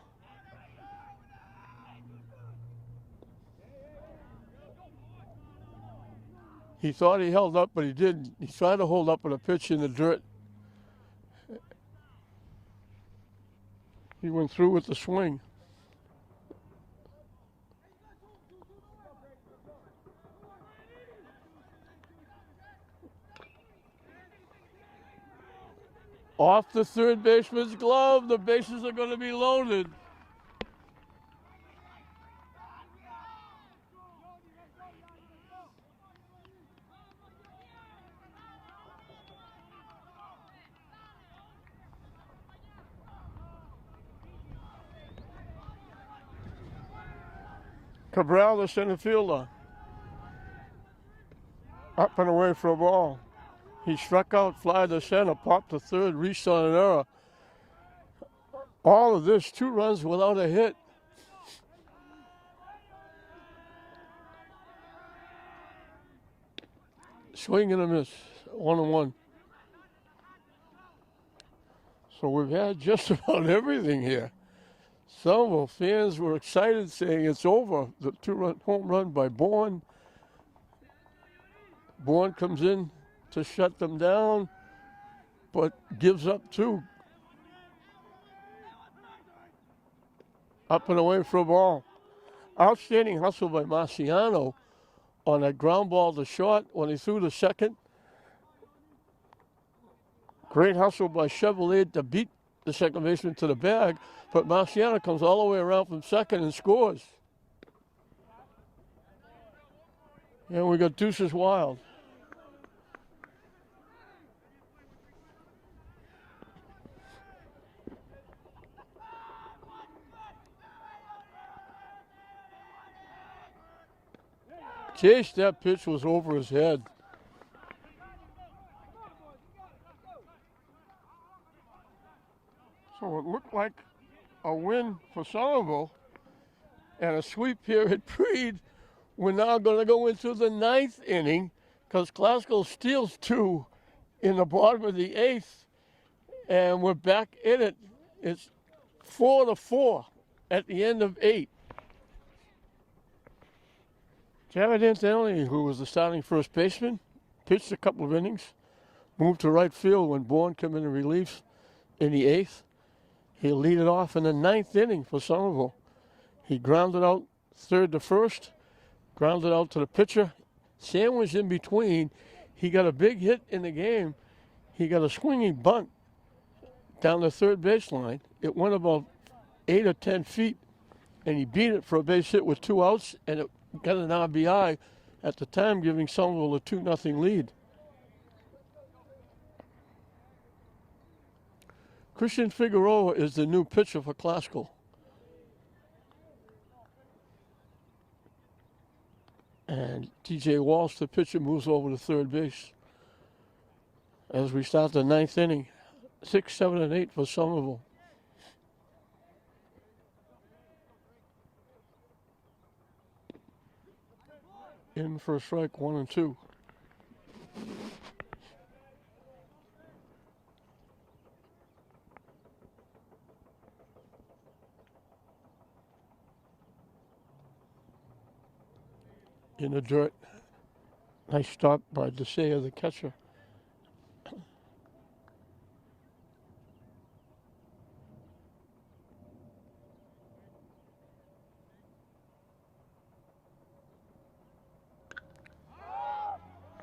He thought he held up, but he didn't. He tried to hold up with a pitch in the dirt. He went through with the swing. Off the third baseman's glove, the bases are going to be loaded. Cabral, the center fielder. Up and away for a ball. He struck out, fly to center, popped to third, reached on an error. All of this, 2 runs without a hit. Swing and a miss, 1-1. So we've had just about everything here. Somerville fans were excited, saying it's over. The 2-run home run by Bourne. Bourne comes in to shut them down, but gives up 2. Up and away for a ball. Outstanding hustle by Marciano on a ground ball to short when he threw to second. Great hustle by Chevalier to beat the second baseman to the bag, but Marciano comes all the way around from second and scores. And we got Deuces Wild. Chase, that pitch was over his head. So it looked like a win for Somerville and a sweep here at Breed. We're now going to go into the 9th inning because Classical steals 2 in the bottom of the 8th, and we're back in it. It's 4-4 at the end of 8. Jared Anthony, who was the starting first baseman, pitched a couple of innings, moved to right field when Bourne came in relief in the 8th. He'll lead it off in the 9th inning for Somerville. He grounded out third to first, grounded out to the pitcher, sandwiched in between. He got a big hit in the game. He got a swinging bunt down the third baseline. It went about 8 or 10 feet, and he beat it for a base hit with 2 outs, and it got an RBI at the time, giving Somerville a 2-0 lead. Christian Figueroa is the new pitcher for Classical. And TJ Walsh, the pitcher, moves over to third base. As we start the 9th inning, 6, 7, and 8 for Somerville. In for a strike, 1-2. In the dirt. Nice stop by DeSea, the catcher.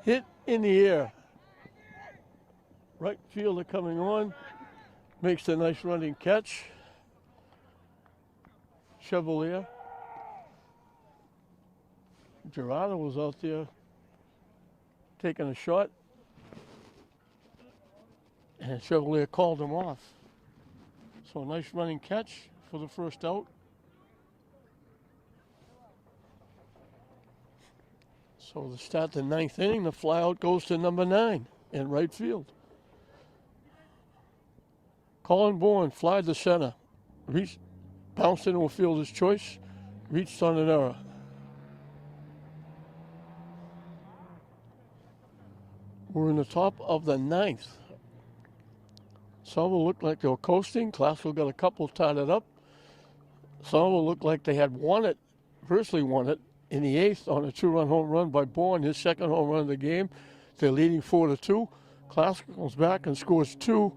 Hit in the air. Right fielder coming on. Makes a nice running catch. Chevalier. Gerardo was out there taking a shot. And Chevalier called him off. So a nice running catch for the first out. So to start the ninth inning, the flyout goes to number 9 in right field. Colin Bourne flied to center. Bounced into a fielder's choice. Reached on an error. We're in the top of the ninth. Somerville looked like they were coasting. Classville got a couple tied it up. Somerville looked like they had virtually won it in the eighth on a 2-run home run by Bourne, his second home run of the game. They're leading 4-2. Classville comes back and scores 2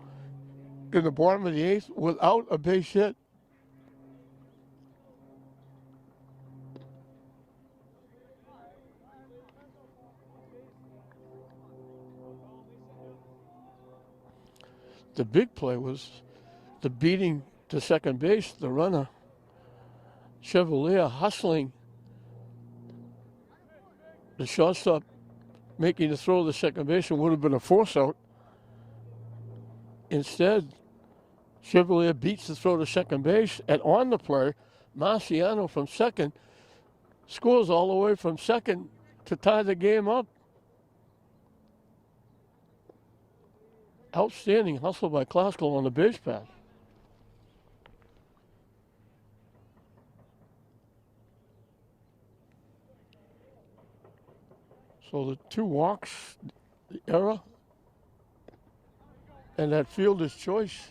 in the bottom of the eighth without a base hit. The big play was the beating to second base, the runner, Chevalier, hustling the shortstop, making the throw to second base, and would have been a force out. Instead, Chevalier beats the throw to second base, and on the play, Marciano from second scores all the way from second to tie the game up. Outstanding hustle by Classical on the base path. So the 2 walks, the error, and that fielder's choice.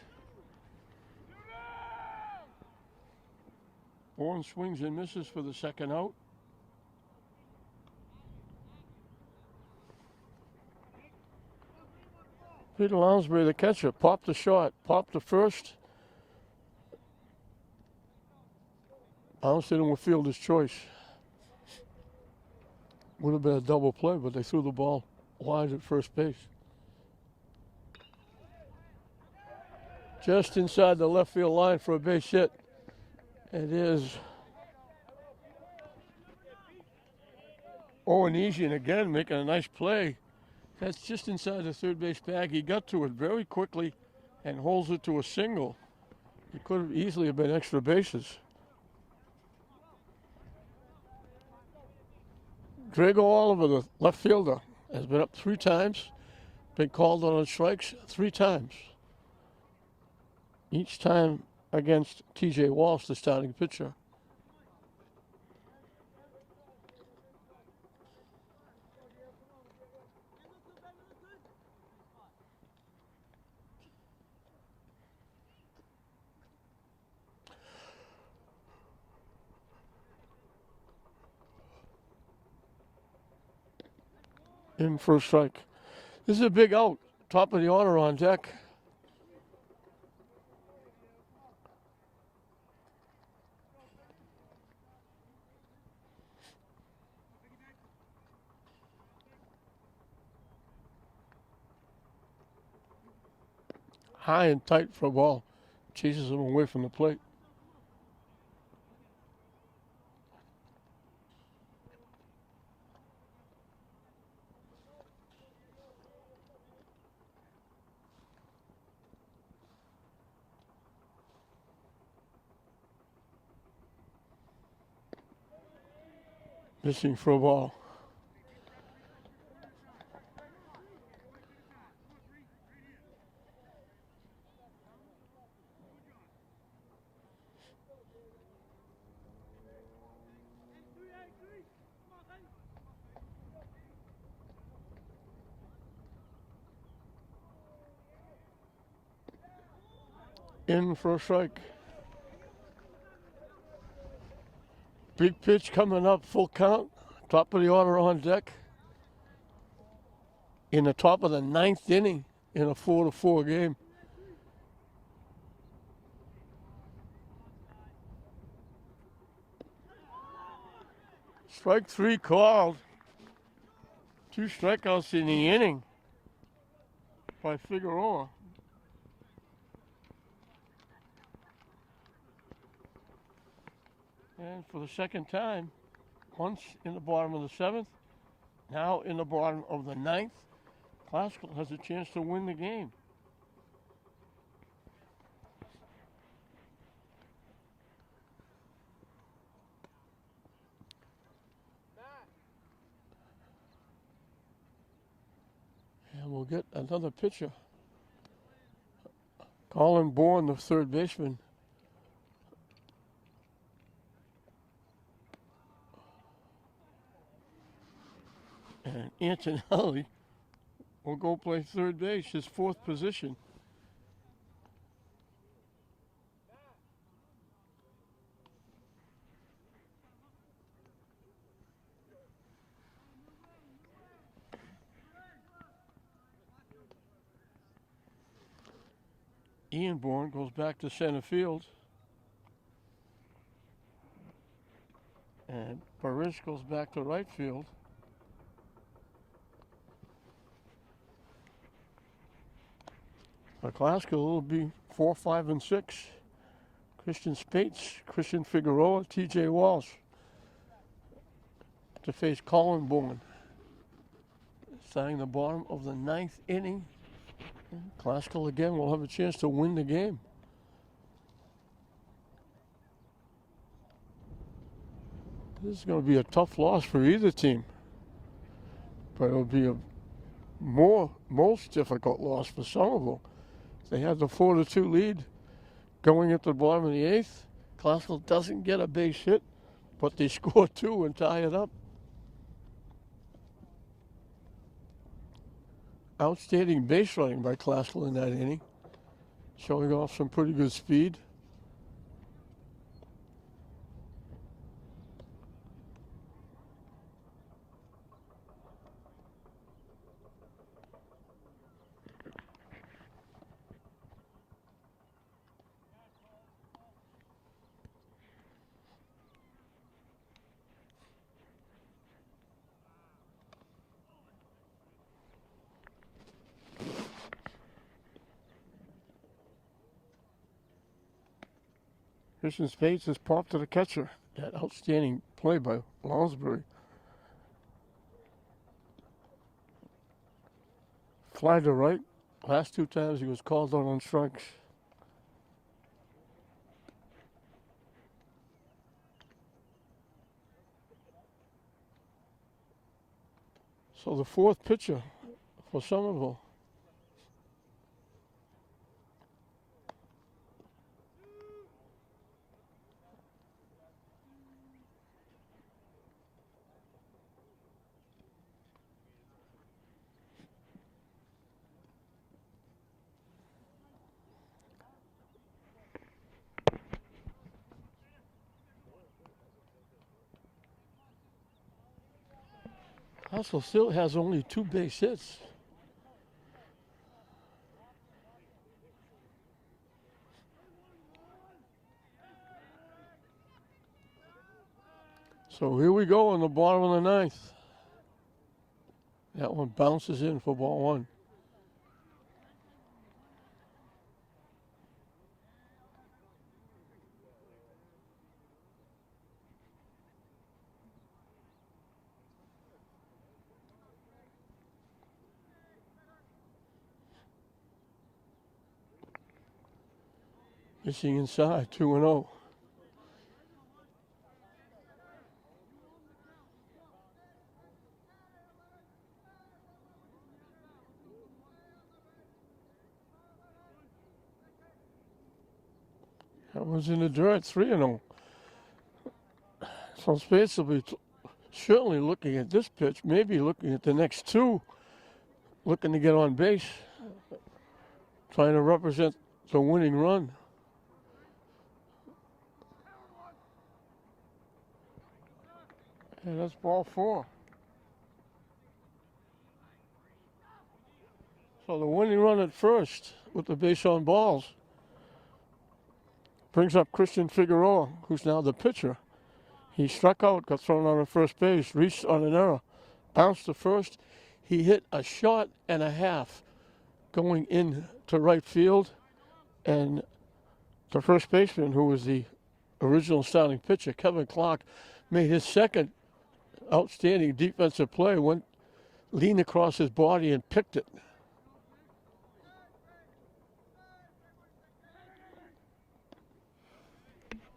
Bourne swings and misses for the second out. Peter Lounsbury, the catcher, popped the shot, popped the first. Bounced in with fielder's choice. Would have been a double play, but they threw the ball wide at first base. Just inside the left field line for a base hit. It is Owenesian again making a nice play. That's just inside the third base bag. He got to it very quickly and holds it to a single. It could have easily have been extra bases. Drago Oliver, the left fielder, has been up 3 times, been called on strikes 3 times. Each time against TJ Walsh, the starting pitcher. In for a strike. This is a big out. Top of the order on deck. High and tight for a ball. Chases him away from the plate. Missing for a ball. in for a strike. Big pitch coming up, full count. Top of the order on deck. In the top of the 9th inning in a 4-4 game. Strike 3 called. 2 strikeouts in the inning by Figueroa. And for the second time, once in the bottom of the 7th, now in the bottom of the 9th, Classical has a chance to win the game. And we'll get another pitcher. Colin Bourne, the third baseman. And Antonelli will go play third base, his 4th position. Ian Bourne goes back to center field. And Barish goes back to right field. The Classical will be 4, 5, and 6. Christian Spates, Christian Figueroa, T.J. Walsh to face Colin Bourne. Starting the bottom of the 9th inning. Classical again will have a chance to win the game. This is going to be a tough loss for either team. But it'll be a most difficult loss for Somerville. They had the 4-2 lead going at the bottom of the 8th. Classical doesn't get a base hit, but they score 2 and tie it up. Outstanding base running by Classical in that inning, showing off some pretty good speed. Christian Spates is popped to the catcher. That outstanding play by Lounsbury. Fly to right. Last 2 times he was called out on strikes. So the 4th pitcher for Somerville. Classical still has only 2 base hits. So here we go in the bottom of the 9th. That one bounces in for ball 1. Missing inside, 2-0. That was in the dirt, 3-0. So Spates will be certainly looking at this pitch, maybe looking at the next 2, looking to get on base, trying to represent the winning run. And that's ball 4. So the winning run at first with the base on balls brings up Christian Figueroa, who's now the pitcher. He struck out, got thrown out at first base, reached on an error, bounced to first. He hit a shot and a half going in to right field, and the first baseman, who was the original starting pitcher, Kevin Clark, made his second outstanding defensive play, went leaned across his body and picked it.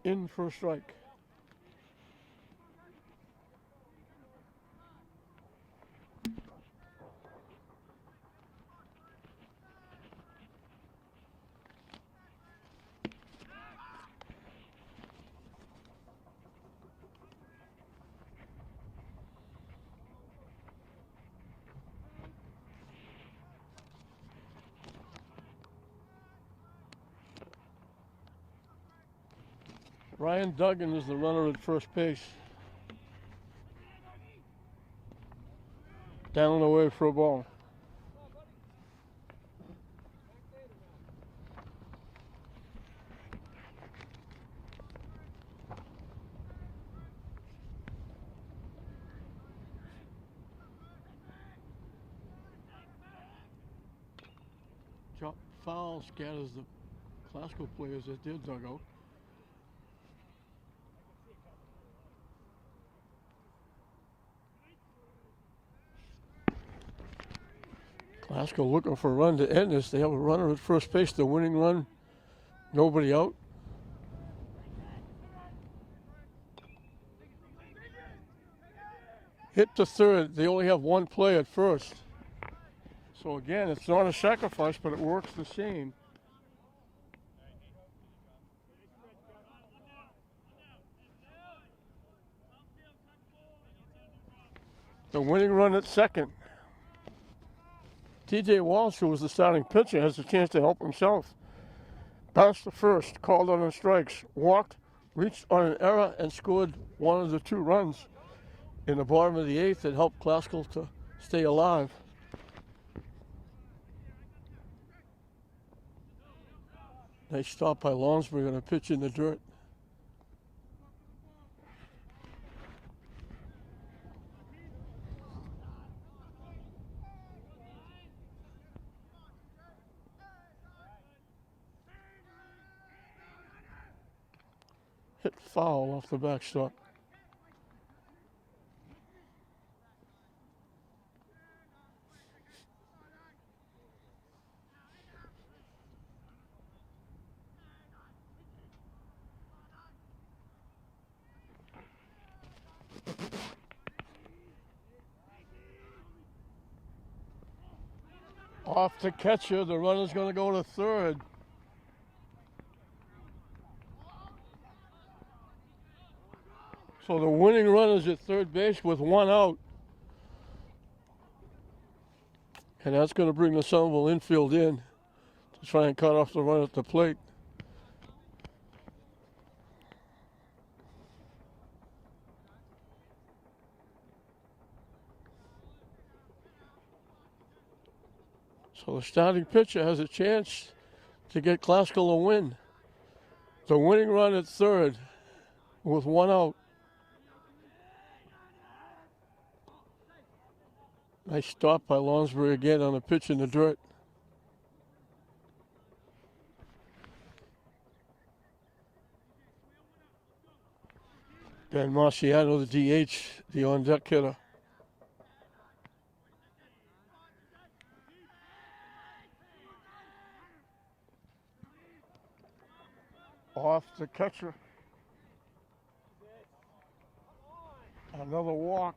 In for a strike. Ryan Duggan is the runner at first base. Down and away for a ball. Drop foul scatters the Glasgow players at their dugout. Glasgow looking for a run to end this. They have a runner at first base, the winning run. Nobody out. Hit to third. They only have one play at first. So again, it's not a sacrifice, but it works the same. The winning run at second. TJ Walsh, who was the starting pitcher, has a chance to help himself. Bounced to first, called on strikes, walked, reached on an error, and scored one of the 2 runs in the bottom of the 8th that helped Glasgow to stay alive. Nice stop by Lonsberg on a pitch in the dirt. Hit foul off the backstop. Off the catcher, the runner's going to go to third. So the winning run is at third base with 1 out. And that's going to bring the Somerville infield in to try and cut off the run at the plate. So the starting pitcher has a chance to get Glasgow a win. The winning run at third with 1 out. Nice stop by Lonsberry again on a pitch in the dirt. Dan Marciano, the DH, the on-deck hitter. Off the catcher. Another walk.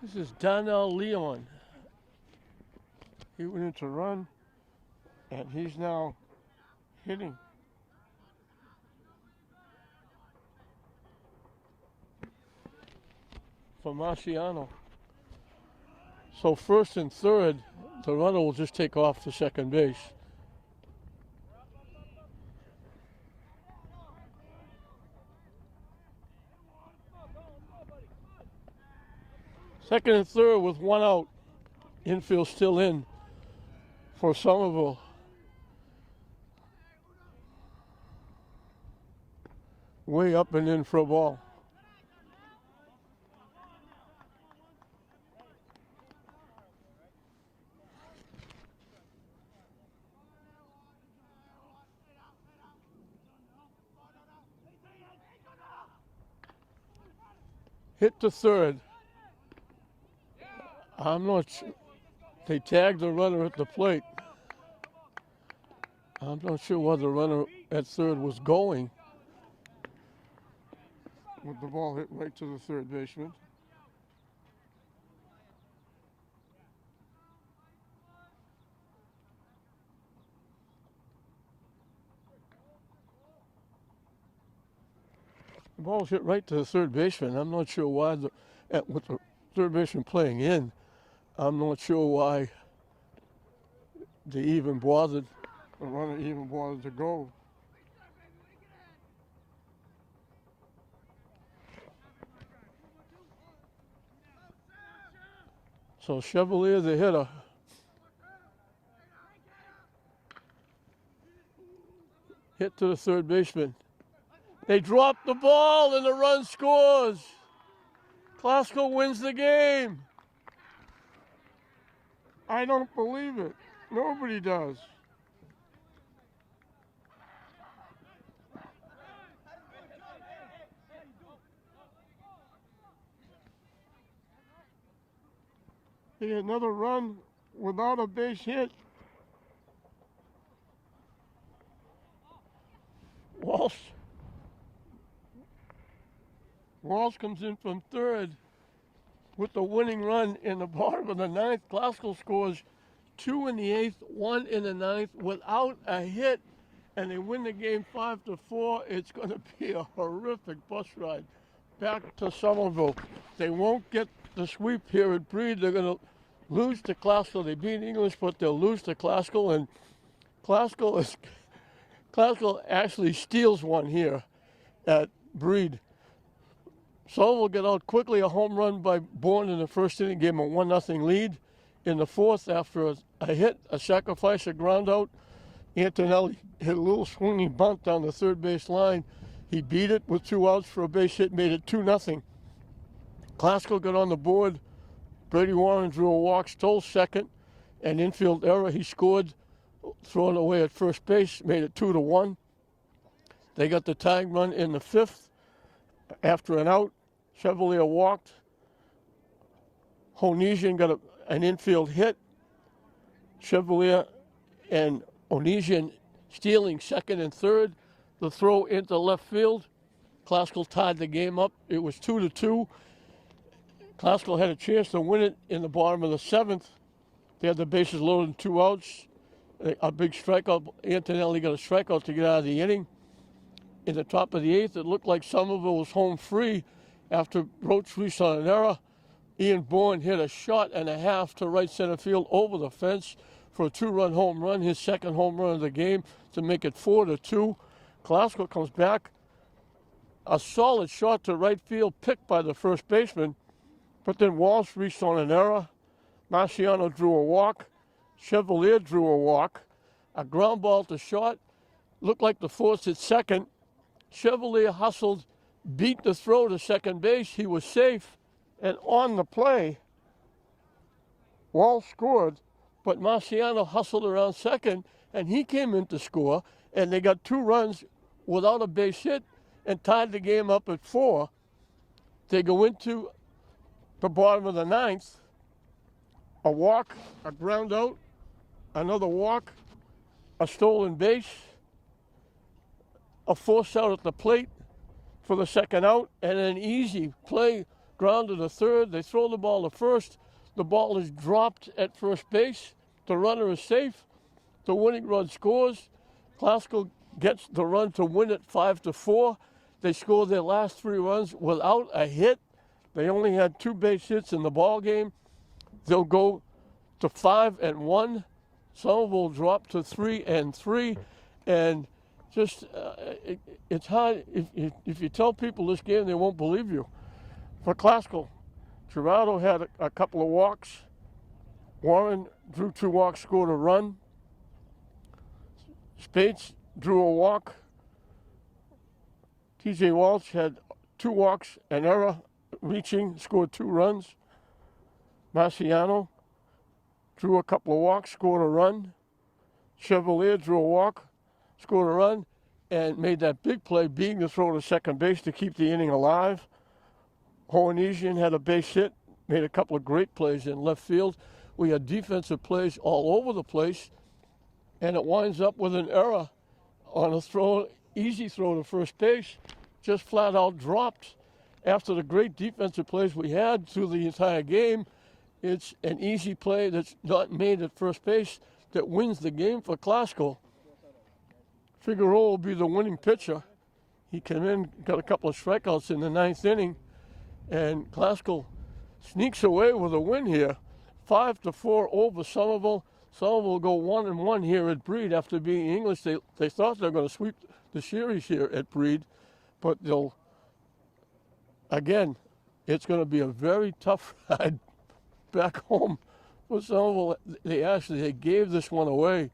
This is Donnell Leon. He went into run, and he's now hitting. For Marciano. So first and third, the runner will just take off to second base. Second and third with one out. Infield still in for Somerville. Way up and in for a ball. Hit to third. I'm not sure. They tagged the runner at the plate. I'm not sure where the runner at third was going. With the ball hit right to the third baseman. The ball's hit right to the third baseman. I'm not sure why, with the third baseman playing in, I'm not sure why they even bothered, the runner even bothered to go. So Chevalier, the hitter. Hit to the third baseman. They drop the ball and the run scores. Glasgow wins the game. I don't believe it. Nobody does. They had another run without a base hit. Walsh comes in from third with the winning run in the bottom of the ninth. Glasgow scores 2 in the eighth, 1 in the ninth without a hit, and they win the game 5-4. It's going to be a horrific bus ride back to Somerville. They won't get the sweep here at Breed. They're going to lose to Glasgow. They beat English, but they'll lose to Glasgow, and Glasgow actually steals one here at Breed. Somerville get out quickly. A home run by Bourne in the first inning gave him a 1-0 lead. In the fourth, after a hit, a sacrifice, a ground out, Antonelli hit a little swinging bunt down the third base line. He beat it with 2 outs for a base hit, made it 2-0. Glasgow got on the board. Brady Warren drew a walk, stole second, an infield error. He scored, throwing away at first base, made it 2-1. They got the tying run in the fifth. After an out, Chevalier walked. Onesian got an infield hit. Chevalier and Onesian stealing second and third. The throw into left field. Glasgow tied the game up. It was 2-2. Glasgow had a chance to win it in the bottom of the seventh. They had the bases loaded and 2 outs. A big strikeout. Antonelli got a strikeout to get out of the inning. In the top of the eighth, it looked like Somerville was home free after Roach reached on an error. Ian Bourne hit a shot and a half to right center field over the fence for a 2-run home run, his second home run of the game, to make it 4-2. Glasgow comes back. A solid shot to right field, picked by the first baseman, but then Walsh reached on an error. Marciano drew a walk. Chevalier drew a walk. A ground ball to short. Looked like the force hit second. Chevalier hustled, beat the throw to second base. He was safe, and on the play, Walsh scored, but Marciano hustled around second, and he came in to score, and they got 2 runs without a base hit and tied the game up at 4. They go into the bottom of the ninth. A walk, a ground out, another walk, a stolen base, a force out at the plate for the second out, and an easy play, ground to the third. They throw the ball to first. The ball is dropped at first base. The runner is safe. The winning run scores. Glasgow gets the run to win it 5-4. They score their last 3 runs without a hit. They only had 2 base hits in the ball game. they'll go to 5-1. Somerville drop to 3-3, and just it's hard if you tell people this game, they won't believe you. For Classical, Gerardo had a couple of walks. Warren drew 2 walks, scored a run. Spates drew a walk. TJ Walsh had 2 walks, an error, reaching, scored 2 runs. Marciano drew a couple of walks, scored a run. Chevalier drew a walk, scored a run, and made that big play, being the throw to second base to keep the inning alive. Hohenesian had a base hit, made a couple of great plays in left field. We had defensive plays all over the place, and it winds up with an error on a throw, easy throw to first base, just flat out dropped. After the great defensive plays we had through the entire game, it's an easy play that's not made at first base that wins the game for Classical. Figueroa will be the winning pitcher. He came in, got a couple of strikeouts in the 9th inning, and Classical sneaks away with a win here. 5-4 over Somerville. Somerville will go 1-1 here at Breed after being English. They thought they were going to sweep the series here at Breed, but again, it's going to be a very tough ride back home for Somerville. They gave this one away,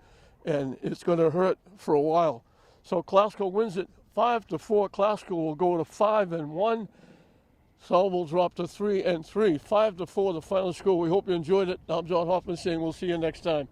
and it's going to hurt for a while. So Classical wins it 5-4. Classical will go to 5-1. Somerville drop to 3-3. 5-4, the final score. We hope you enjoyed it. I'm John Hoffman saying we'll see you next time.